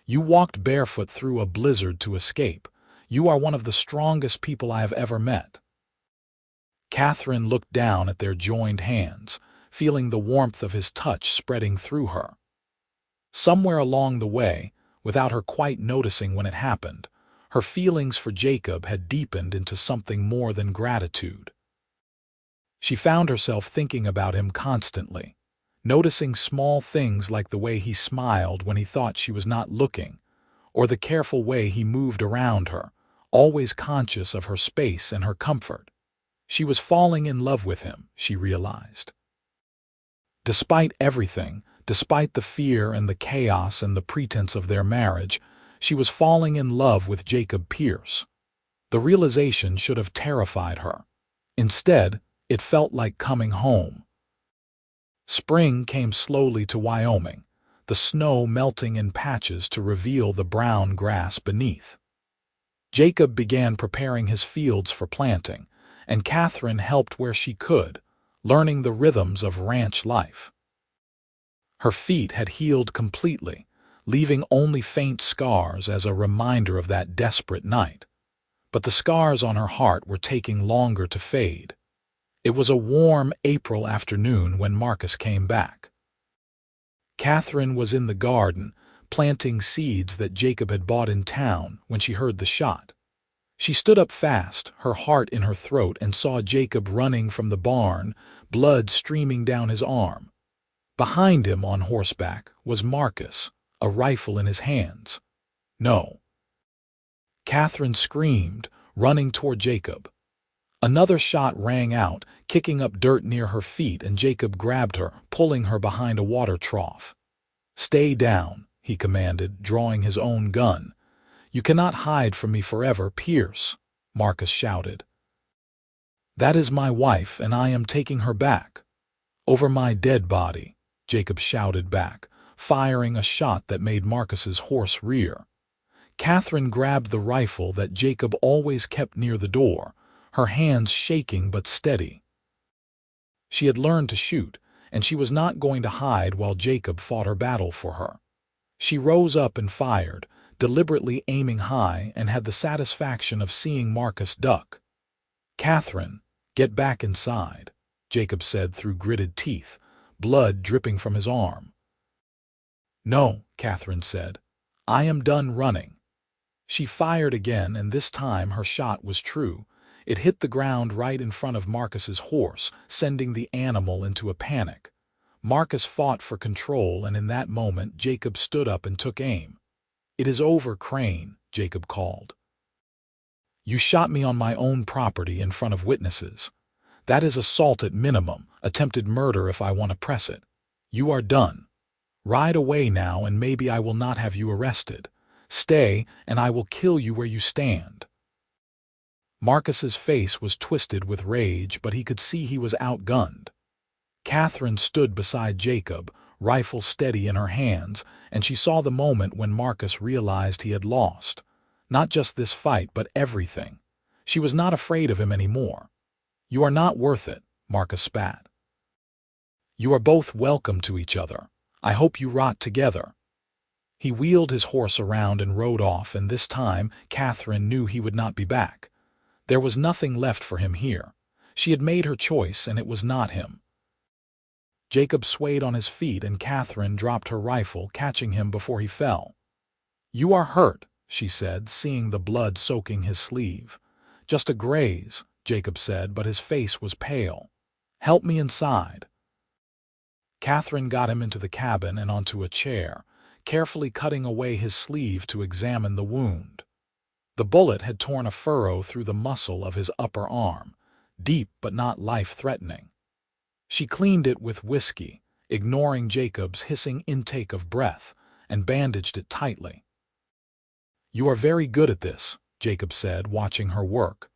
You walked barefoot through a blizzard to escape. You are one of the strongest people I have ever met." Katherine looked down at their joined hands, feeling the warmth of his touch spreading through her. Somewhere along the way, without her quite noticing when it happened, her feelings for Jacob had deepened into something more than gratitude. She found herself thinking about him constantly, noticing small things like the way he smiled when he thought she was not looking, or the careful way he moved around her, always conscious of her space and her comfort. She was falling in love with him, she realized. Despite everything, despite the fear and the chaos and the pretense of their marriage, she was falling in love with Jacob Pierce. The realization should have terrified her. Instead, it felt like coming home. Spring came slowly to Wyoming, the snow melting in patches to reveal the brown grass beneath. Jacob began preparing his fields for planting, and Katherine helped where she could, learning the rhythms of ranch life. Her feet had healed completely, leaving only faint scars as a reminder of that desperate night. But the scars on her heart were taking longer to fade. It was a warm April afternoon when Marcus came back. Katherine was in the garden, planting seeds that Jacob had bought in town when she heard the shot. She stood up fast, her heart in her throat, and saw Jacob running from the barn, blood streaming down his arm. Behind him on horseback was Marcus, a rifle in his hands. "No." Katherine screamed, running toward Jacob. Another shot rang out, kicking up dirt near her feet, and Jacob grabbed her, pulling her behind a water trough. "Stay down," he commanded, drawing his own gun. "You cannot hide from me forever, Pierce," Marcus shouted. "That is my wife, and I am taking her back." "Over my dead body," Jacob shouted back, firing a shot that made Marcus's horse rear. Katherine grabbed the rifle that Jacob always kept near the door, her hands shaking but steady. She had learned to shoot, and she was not going to hide while Jacob fought her battle for her. She rose up and fired, deliberately aiming high, and had the satisfaction of seeing Marcus duck. "Katherine, get back inside," Jacob said through gritted teeth, blood dripping from his arm. "No," Katherine said. "I am done running." She fired again, and this time her shot was true. It hit the ground right in front of Marcus's horse, sending the animal into a panic. Marcus fought for control, and in that moment Jacob stood up and took aim. "It is over, Crane," Jacob called. "You shot me on my own property in front of witnesses. That is assault at minimum, attempted murder if I want to press it. You are done. Ride away now and maybe I will not have you arrested. Stay, and I will kill you where you stand." Marcus's face was twisted with rage, but he could see he was outgunned. Katherine stood beside Jacob, rifle steady in her hands, and she saw the moment when Marcus realized he had lost. Not just this fight, but everything. She was not afraid of him anymore. "You are not worth it," Marcus spat. "You are both welcome to each other. I hope you rot together." He wheeled his horse around and rode off, and this time Katherine knew he would not be back. There was nothing left for him here. She had made her choice, and it was not him. Jacob swayed on his feet, and Katherine dropped her rifle, catching him before he fell. "You are hurt," she said, seeing the blood soaking his sleeve. "Just a graze," Jacob said, but his face was pale. "Help me inside." Katherine got him into the cabin and onto a chair, carefully cutting away his sleeve to examine the wound. The bullet had torn a furrow through the muscle of his upper arm, deep but not life-threatening. She cleaned it with whiskey, ignoring Jacob's hissing intake of breath, and bandaged it tightly. "You are very good at this," Jacob said, watching her work.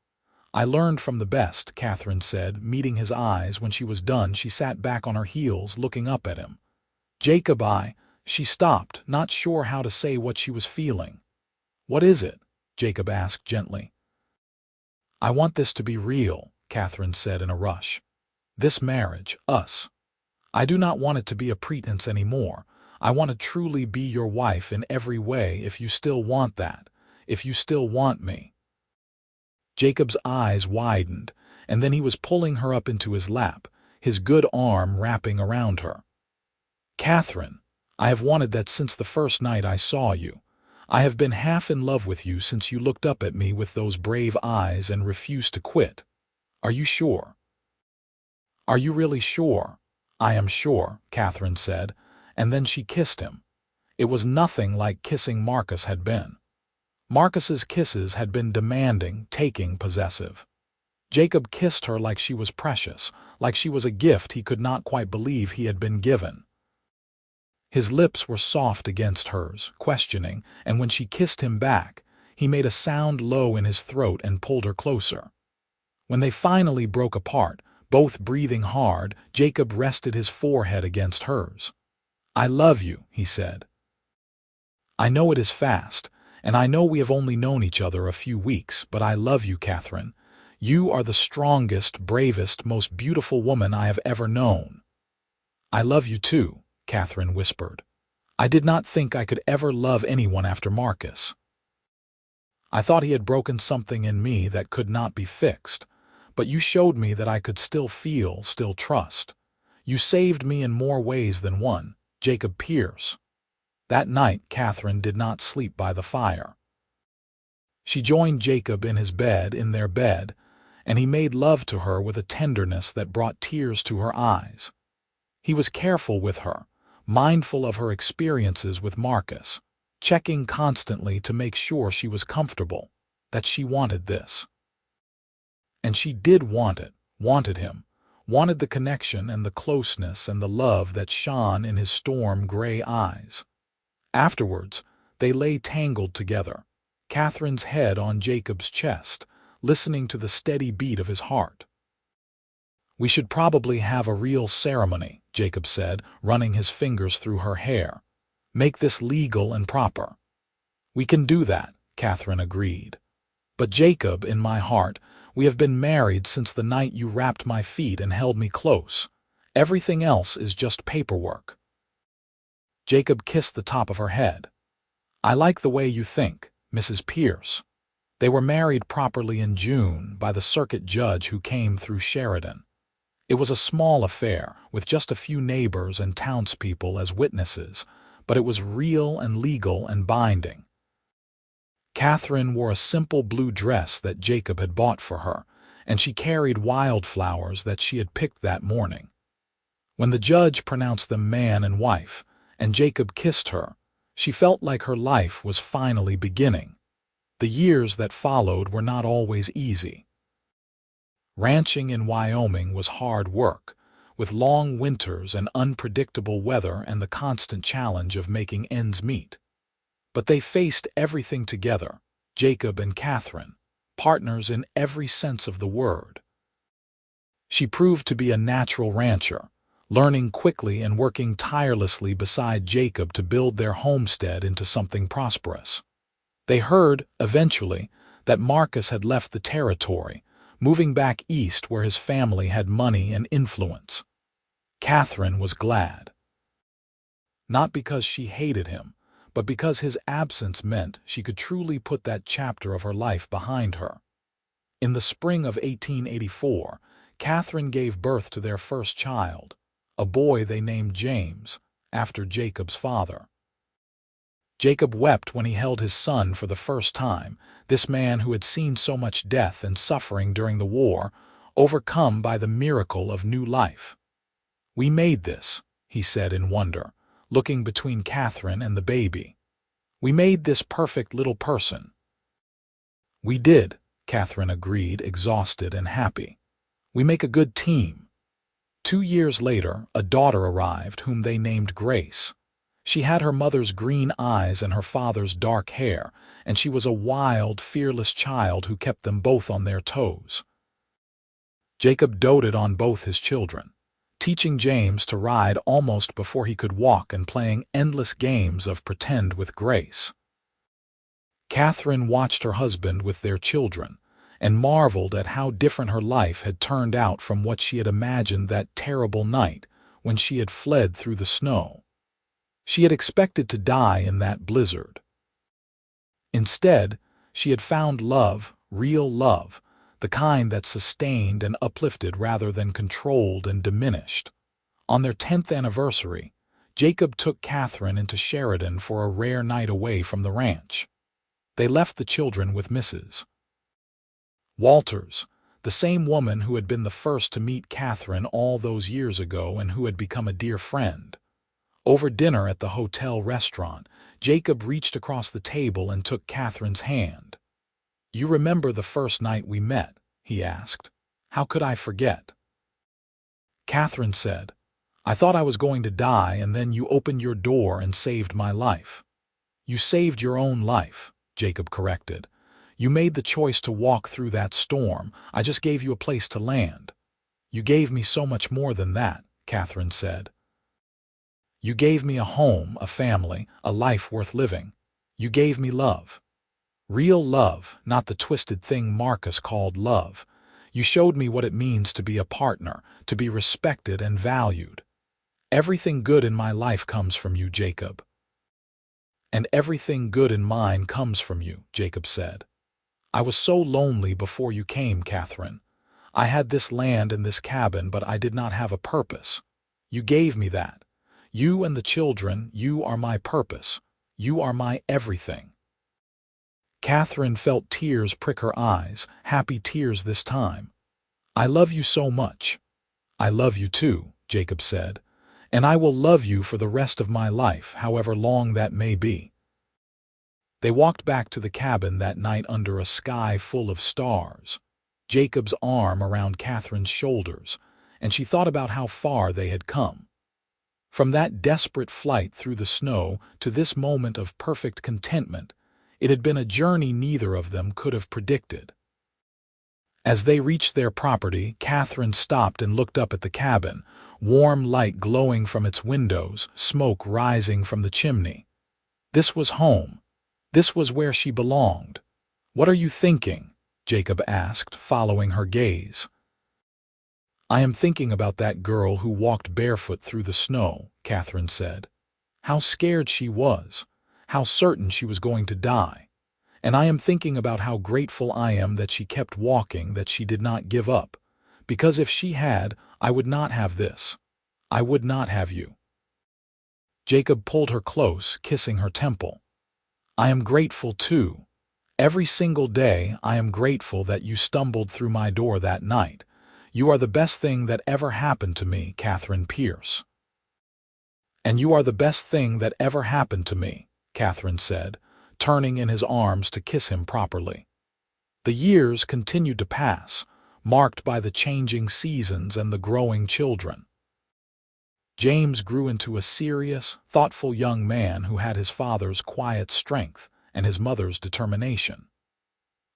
"I learned from the best," Katherine said, meeting his eyes. When she was done, she sat back on her heels, looking up at him. "Jacob, She stopped, not sure how to say what she was feeling. "What is it?" Jacob asked gently. "I want this to be real," Katherine said in a rush. "This marriage, us. I do not want it to be a pretense anymore. I want to truly be your wife in every way, if you still want that, if you still want me." Jacob's eyes widened, and then he was pulling her up into his lap, his good arm wrapping around her. "Katherine, I have wanted that since the first night I saw you. I have been half in love with you since you looked up at me with those brave eyes and refused to quit. Are you sure?" "Are you really sure?" "I am sure," Katherine said, and then she kissed him. It was nothing like kissing Marcus had been. Marcus's kisses had been demanding, taking, possessive. Jacob kissed her like she was precious, like she was a gift he could not quite believe he had been given. His lips were soft against hers, questioning, and when she kissed him back, he made a sound low in his throat and pulled her closer. When they finally broke apart, both breathing hard, Jacob rested his forehead against hers. "I love you," he said. "I know it is fast, and I know we have only known each other a few weeks, but I love you, Katherine. You are the strongest, bravest, most beautiful woman I have ever known." "I love you too," Katherine whispered. "I did not think I could ever love anyone after Marcus. I thought he had broken something in me that could not be fixed, but you showed me that I could still feel, still trust. You saved me in more ways than one, Jacob Pierce." That night, Katherine did not sleep by the fire. She joined Jacob in his bed, in their bed, and he made love to her with a tenderness that brought tears to her eyes. He was careful with her, mindful of her experiences with Marcus, checking constantly to make sure she was comfortable, that she wanted this. And she did want it, wanted him, wanted the connection and the closeness and the love that shone in his storm-gray eyes. Afterwards, they lay tangled together, Katherine's head on Jacob's chest, listening to the steady beat of his heart. "We should probably have a real ceremony," Jacob said, running his fingers through her hair. "Make this legal and proper." "We can do that," Katherine agreed. "But Jacob, in my heart, we have been married since the night you wrapped my feet and held me close. Everything else is just paperwork." Jacob kissed the top of her head. "I like the way you think, Mrs. Pierce." They were married properly in June by the circuit judge who came through Sheridan. It was a small affair, with just a few neighbors and townspeople as witnesses, but it was real and legal and binding. Katherine wore a simple blue dress that Jacob had bought for her, and she carried wildflowers that she had picked that morning. When the judge pronounced them man and wife, and Jacob kissed her, she felt like her life was finally beginning. The years that followed were not always easy. Ranching in Wyoming was hard work, with long winters and unpredictable weather and the constant challenge of making ends meet. But they faced everything together, Jacob and Katherine, partners in every sense of the word. She proved to be a natural rancher, learning quickly and working tirelessly beside Jacob to build their homestead into something prosperous. They heard, eventually, that Marcus had left the territory, moving back east where his family had money and influence. Katherine was glad. Not because she hated him, but because his absence meant she could truly put that chapter of her life behind her. In the spring of 1884, Katherine gave birth to their first child, a boy they named James, after Jacob's father. Jacob wept when he held his son for the first time, this man who had seen so much death and suffering during the war, overcome by the miracle of new life. "We made this," he said in wonder, looking between Katherine and the baby. "We made this perfect little person." "We did," Katherine agreed, exhausted and happy. "We make a good team." 2 years later, a daughter arrived whom they named Grace. She had her mother's green eyes and her father's dark hair, and she was a wild, fearless child who kept them both on their toes. Jacob doted on both his children, teaching James to ride almost before he could walk and playing endless games of pretend with Grace. Katherine watched her husband with their children and marveled at how different her life had turned out from what she had imagined that terrible night when she had fled through the snow. She had expected to die in that blizzard. Instead, she had found love, real love, the kind that sustained and uplifted rather than controlled and diminished. On their 10th anniversary, Jacob took Katherine into Sheridan for a rare night away from the ranch. They left the children with Mrs. Walters, the same woman who had been the first to meet Katherine all those years ago and who had become a dear friend. Over dinner at the hotel restaurant, Jacob reached across the table and took Katherine's hand. "You remember the first night we met?" he asked. "How could I forget?" Katherine said, "I thought I was going to die, and then you opened your door and saved my life." "You saved your own life," Jacob corrected. "You made the choice to walk through that storm. I just gave you a place to land." "You gave me so much more than that," Katherine said. "You gave me a home, a family, a life worth living. You gave me love. Real love, not the twisted thing Marcus called love. You showed me what it means to be a partner, to be respected and valued. Everything good in my life comes from you, Jacob." "And everything good in mine comes from you," Jacob said. "I was so lonely before you came, Katherine. I had this land and this cabin, but I did not have a purpose. You gave me that. You and the children, you are my purpose. You are my everything." Katherine felt tears prick her eyes, happy tears this time. "I love you so much." "I love you too," Jacob said, "and I will love you for the rest of my life, however long that may be." They walked back to the cabin that night under a sky full of stars, Jacob's arm around Katherine's shoulders, and she thought about how far they had come. From that desperate flight through the snow to this moment of perfect contentment, it had been a journey neither of them could have predicted. As they reached their property, Katherine stopped and looked up at the cabin, warm light glowing from its windows, smoke rising from the chimney. This was home. This was where she belonged. "What are you thinking?" Jacob asked, following her gaze. "I am thinking about that girl who walked barefoot through the snow," Katherine said. "How scared she was, how certain she was going to die. And I am thinking about how grateful I am that she kept walking, that she did not give up. Because if she had, I would not have this. I would not have you." Jacob pulled her close, kissing her temple. "I am grateful too. Every single day I am grateful that you stumbled through my door that night. You are the best thing that ever happened to me, Katherine Pierce." "And you are the best thing that ever happened to me," Katherine said, turning in his arms to kiss him properly. The years continued to pass. marked by the changing seasons and the growing children. James grew into a serious, thoughtful young man who had his father's quiet strength and his mother's determination.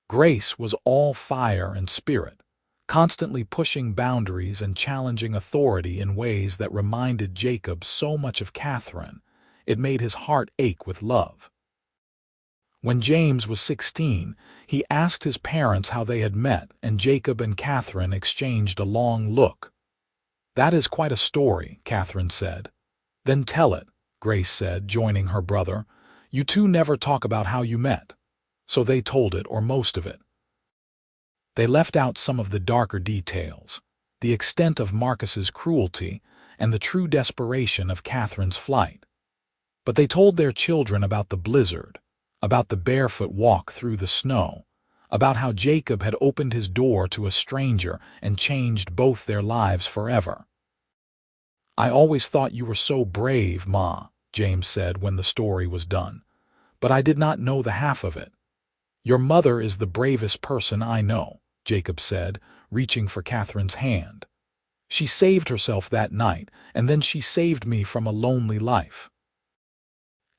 Grace was all fire and spirit, constantly pushing boundaries and challenging authority in ways that reminded Jacob so much of Katherine. It made his heart ache with love. When James was 16, he asked his parents how they had met, and Jacob and Katherine exchanged a long look. "That is quite a story," Katherine said. "Then tell it," Grace said, joining her brother. "You two never talk about how you met." So they told it, or most of it. They left out some of the darker details, the extent of Marcus's cruelty and the true desperation of Katherine's flight. But they told their children about the blizzard, about the barefoot walk through the snow, about how Jacob had opened his door to a stranger and changed both their lives forever. "I always thought you were so brave, Ma," James said when the story was done. "But I did not know the half of it." "Your mother is the bravest person I know," Jacob said, reaching for Katherine's hand. "She saved herself that night, and then she saved me from a lonely life.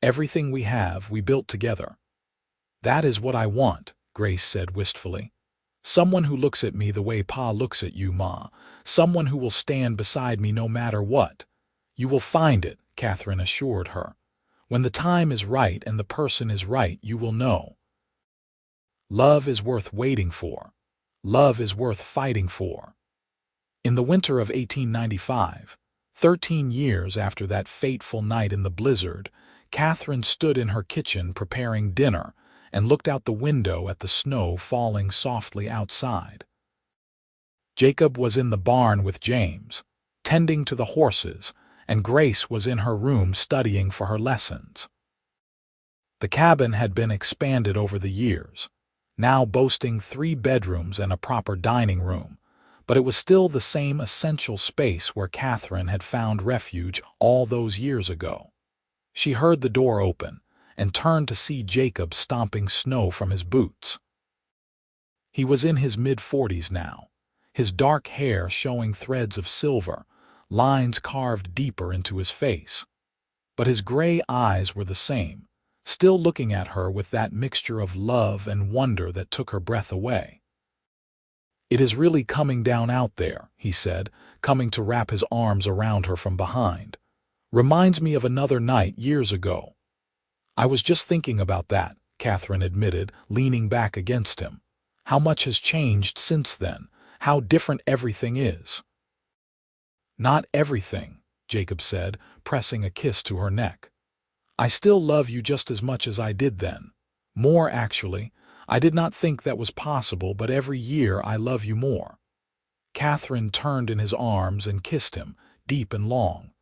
Everything we have, we built together." "That is what I want," Grace said wistfully. "Someone who looks at me the way Pa looks at you, Ma. Someone who will stand beside me no matter what." "You will find it," Katherine assured her. "When the time is right and the person is right, you will know. Love is worth waiting for. Love is worth fighting for." In the winter of 1895, 13 years after that fateful night in the blizzard, Katherine stood in her kitchen preparing dinner and looked out the window at the snow falling softly outside. Jacob was in the barn with James, tending to the horses, and Grace was in her room studying for her lessons. The cabin had been expanded over the years, now boasting 3 bedrooms and a proper dining room, but it was still the same essential space where Katherine had found refuge all those years ago. She heard the door open and turned to see Jacob stomping snow from his boots. He was in his mid-40s now, his dark hair showing threads of silver, lines carved deeper into his face. But his gray eyes were the same, still looking at her with that mixture of love and wonder that took her breath away. "It is really coming down out there," he said, coming to wrap his arms around her from behind. "Reminds me of another night years ago." "I was just thinking about that," Katherine admitted, leaning back against him. "How much has changed since then, how different everything is." "Not everything," Jacob said, pressing a kiss to her neck. "I still love you just as much as I did then. More, actually. I did not think that was possible, but every year I love you more." Katherine turned in his arms and kissed him, deep and long.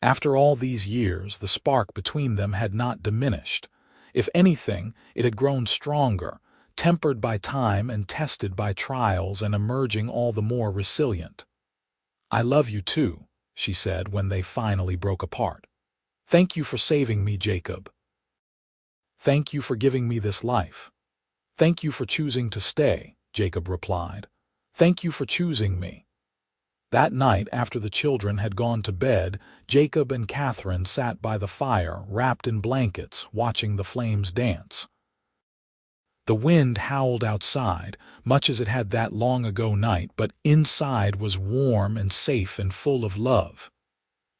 After all these years, the spark between them had not diminished. If anything, it had grown stronger, tempered by time and tested by trials and emerging all the more resilient. "I love you too," she said when they finally broke apart. "Thank you for saving me, Jacob. Thank you for giving me this life." "Thank you for choosing to stay," Jacob replied. "Thank you for choosing me." That night, after the children had gone to bed, Jacob and Katherine sat by the fire, wrapped in blankets, watching the flames dance. The wind howled outside, much as it had that long-ago night, but inside was warm and safe and full of love.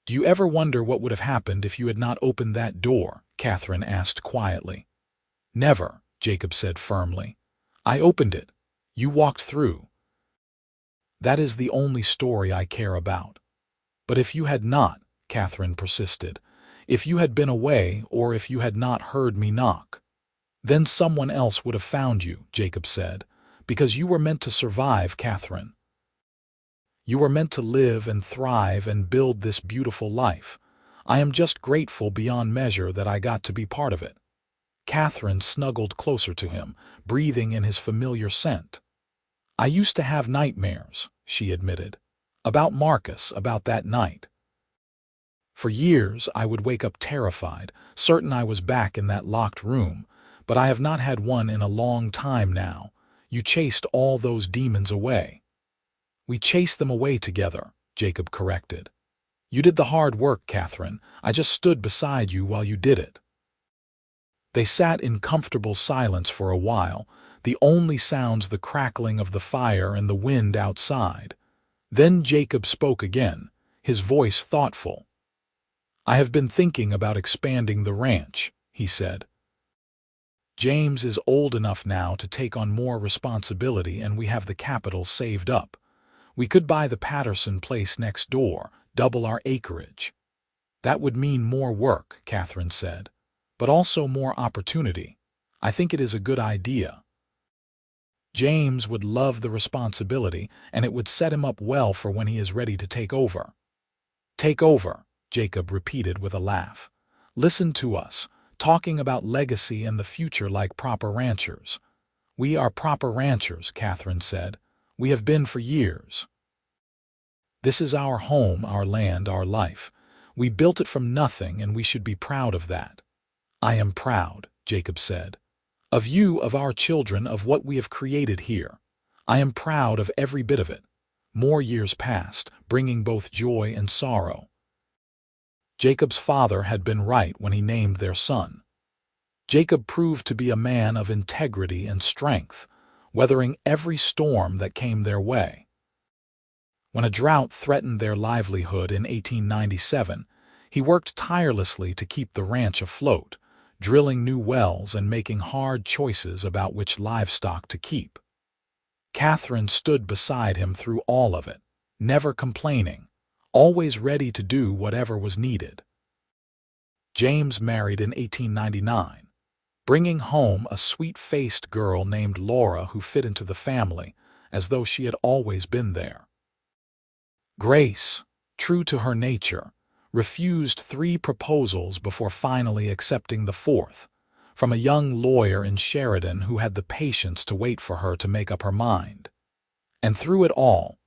"Do you ever wonder what would have happened if you had not opened that door?" Katherine asked quietly. "Never," Jacob said firmly. "I opened it. You walked through. That is the only story I care about." "But if you had not," Katherine persisted, "if you had been away, or if you had not heard me knock." "Then someone else would have found you," Jacob said, "because you were meant to survive, Katherine. You were meant to live and thrive and build this beautiful life. I am just grateful beyond measure that I got to be part of it." Katherine snuggled closer to him, breathing in his familiar scent. "I used to have nightmares," she admitted. "About Marcus, about that night. For years I would wake up terrified, certain I was back in that locked room, but I have not had one in a long time now. You chased all those demons away." "We chased them away together," Jacob corrected. "You did the hard work, Katherine. I just stood beside you while you did it." They sat in comfortable silence for a while, the only sounds the crackling of the fire and the wind outside. Then Jacob spoke again, his voice thoughtful. "I have been thinking about expanding the ranch," he said. "James is old enough now to take on more responsibility, and we have the capital saved up. We could buy the Patterson place next door, double our acreage." "That would mean more work," Katherine said, "but also more opportunity. I think it is a good idea." James would love the responsibility, and it would set him up well for when he is ready to take over. "Take over," Jacob repeated with a laugh. "Listen to us, talking about legacy and the future like proper ranchers." "We are proper ranchers," Katherine said. "We have been for years. This is our home, our land, our life. We built it from nothing, and we should be proud of that." "I am proud," Jacob said. "Of you, of our children, of what we have created here. I am proud of every bit of it." More years passed, bringing both joy and sorrow. Jacob's father had been right when he named their son. Jacob proved to be a man of integrity and strength, weathering every storm that came their way. When a drought threatened their livelihood in 1897, he worked tirelessly to keep the ranch afloat, drilling new wells and making hard choices about which livestock to keep. Katherine stood beside him through all of it, never complaining, always ready to do whatever was needed. James married in 1899, bringing home a sweet-faced girl named Laura who fit into the family as though she had always been there. Grace, true to her nature, refused 3 proposals before finally accepting the 4th, from a young lawyer in Sheridan who had the patience to wait for her to make up her mind. And through it all,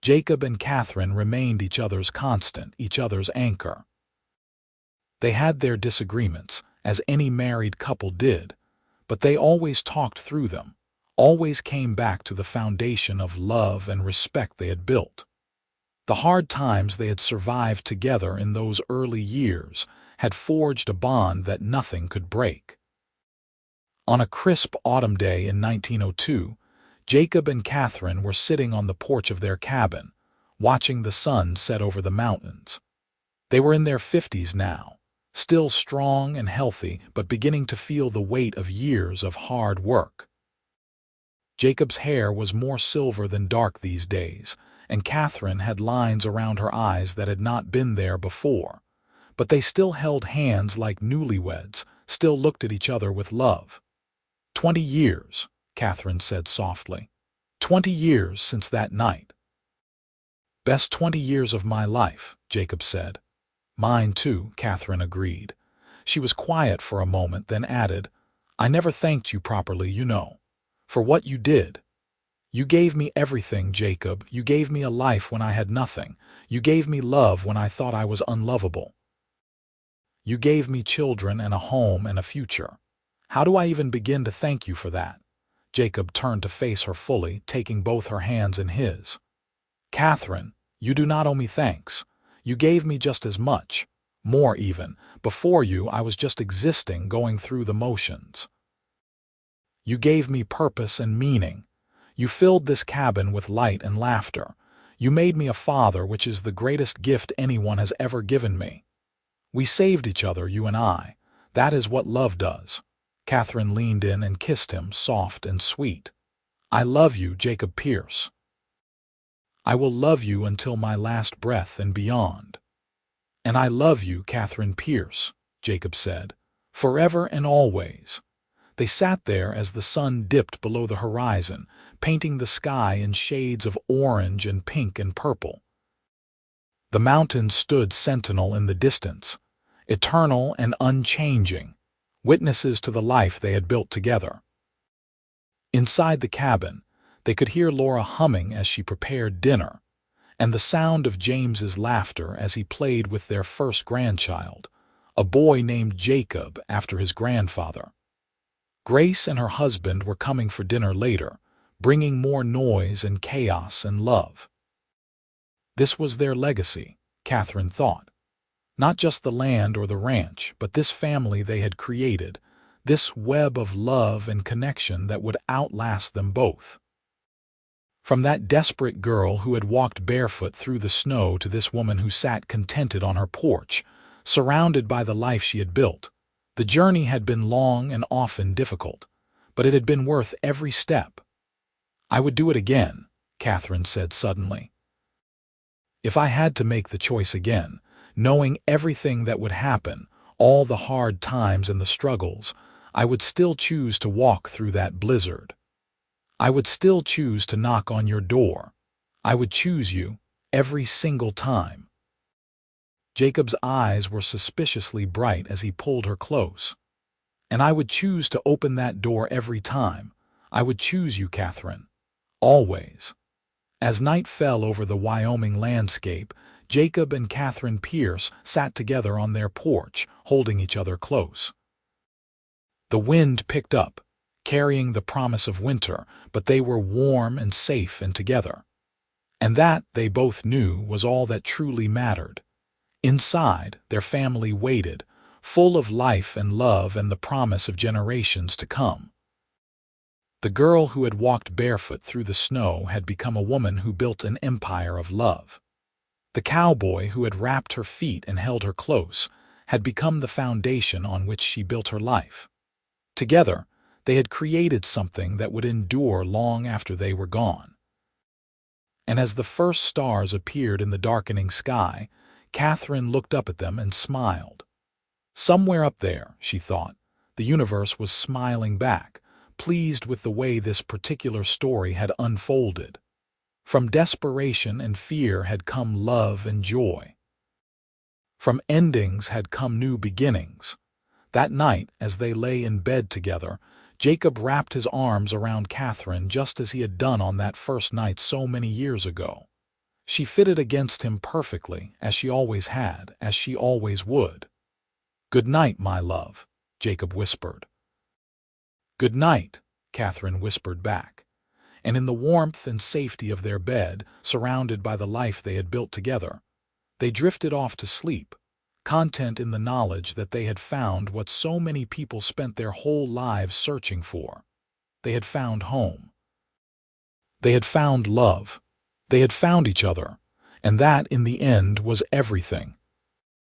Jacob and Katherine remained each other's constant, each other's anchor. They had their disagreements, as any married couple did, but they always talked through them, always came back to the foundation of love and respect they had built. The hard times they had survived together in those early years had forged a bond that nothing could break. On a crisp autumn day in 1902, Jacob and Katherine were sitting on the porch of their cabin, watching the sun set over the mountains. They were in their 50s now, still strong and healthy, but beginning to feel the weight of years of hard work. Jacob's hair was more silver than dark these days, and Katherine had lines around her eyes that had not been there before, but they still held hands like newlyweds, still looked at each other with love. 20 years, Katherine said softly. 20 years since that night. "Best 20 years of my life," Jacob said. "Mine too," Katherine agreed. She was quiet for a moment, then added, "I never thanked you properly, you know, for what you did. You gave me everything, Jacob. You gave me a life when I had nothing. You gave me love when I thought I was unlovable. You gave me children and a home and a future. How do I even begin to thank you for that?" Jacob turned to face her fully, taking both her hands in his. "Katherine, you do not owe me thanks. You gave me just as much, more even. Before you, I was just existing, going through the motions. You gave me purpose and meaning. You filled this cabin with light and laughter. You made me a father, which is the greatest gift anyone has ever given me. We saved each other, you and I. That is what love does." Katherine leaned in and kissed him, soft and sweet. "I love you, Jacob Pierce. I will love you until my last breath and beyond." "And I love you, Katherine Pierce," Jacob said, "forever and always." They sat there as the sun dipped below the horizon, painting the sky in shades of orange and pink and purple. The mountains stood sentinel in the distance, eternal and unchanging, witnesses to the life they had built together. Inside the cabin, they could hear Laura humming as she prepared dinner, and the sound of James's laughter as he played with their first grandchild, a boy named Jacob after his grandfather. Grace and her husband were coming for dinner later, bringing more noise and chaos and love. This was their legacy, Katherine thought. Not just the land or the ranch, but this family they had created, this web of love and connection that would outlast them both. From that desperate girl who had walked barefoot through the snow to this woman who sat contented on her porch, surrounded by the life she had built, the journey had been long and often difficult, but it had been worth every step. "I would do it again," Katherine said suddenly. "If I had to make the choice again, knowing everything that would happen, all the hard times and the struggles, I would still choose to walk through that blizzard. I would still choose to knock on your door. I would choose you every single time." Jacob's eyes were suspiciously bright as he pulled her close. "And I would choose to open that door every time. I would choose you, Katherine. Always." As night fell over the Wyoming landscape, Jacob and Katherine Pierce sat together on their porch, holding each other close. The wind picked up, carrying the promise of winter, but they were warm and safe and together. And that, they both knew, was all that truly mattered. Inside, their family waited, full of life and love and the promise of generations to come. The girl who had walked barefoot through the snow had become a woman who built an empire of love. The cowboy who had wrapped her feet and held her close had become the foundation on which she built her life. Together, they had created something that would endure long after they were gone. And as the first stars appeared in the darkening sky, Katherine looked up at them and smiled. Somewhere up there, she thought, the universe was smiling back, pleased with the way this particular story had unfolded. From desperation and fear had come love and joy. From endings had come new beginnings. That night, as they lay in bed together, Jacob wrapped his arms around Katherine just as he had done on that first night so many years ago. She fitted against him perfectly, as she always had, as she always would. "Good night, my love," Jacob whispered. "Good night," Katherine whispered back. And in the warmth and safety of their bed, surrounded by the life they had built together, they drifted off to sleep, content in the knowledge that they had found what so many people spent their whole lives searching for. They had found home. They had found love. They had found each other, and that, in the end, was everything.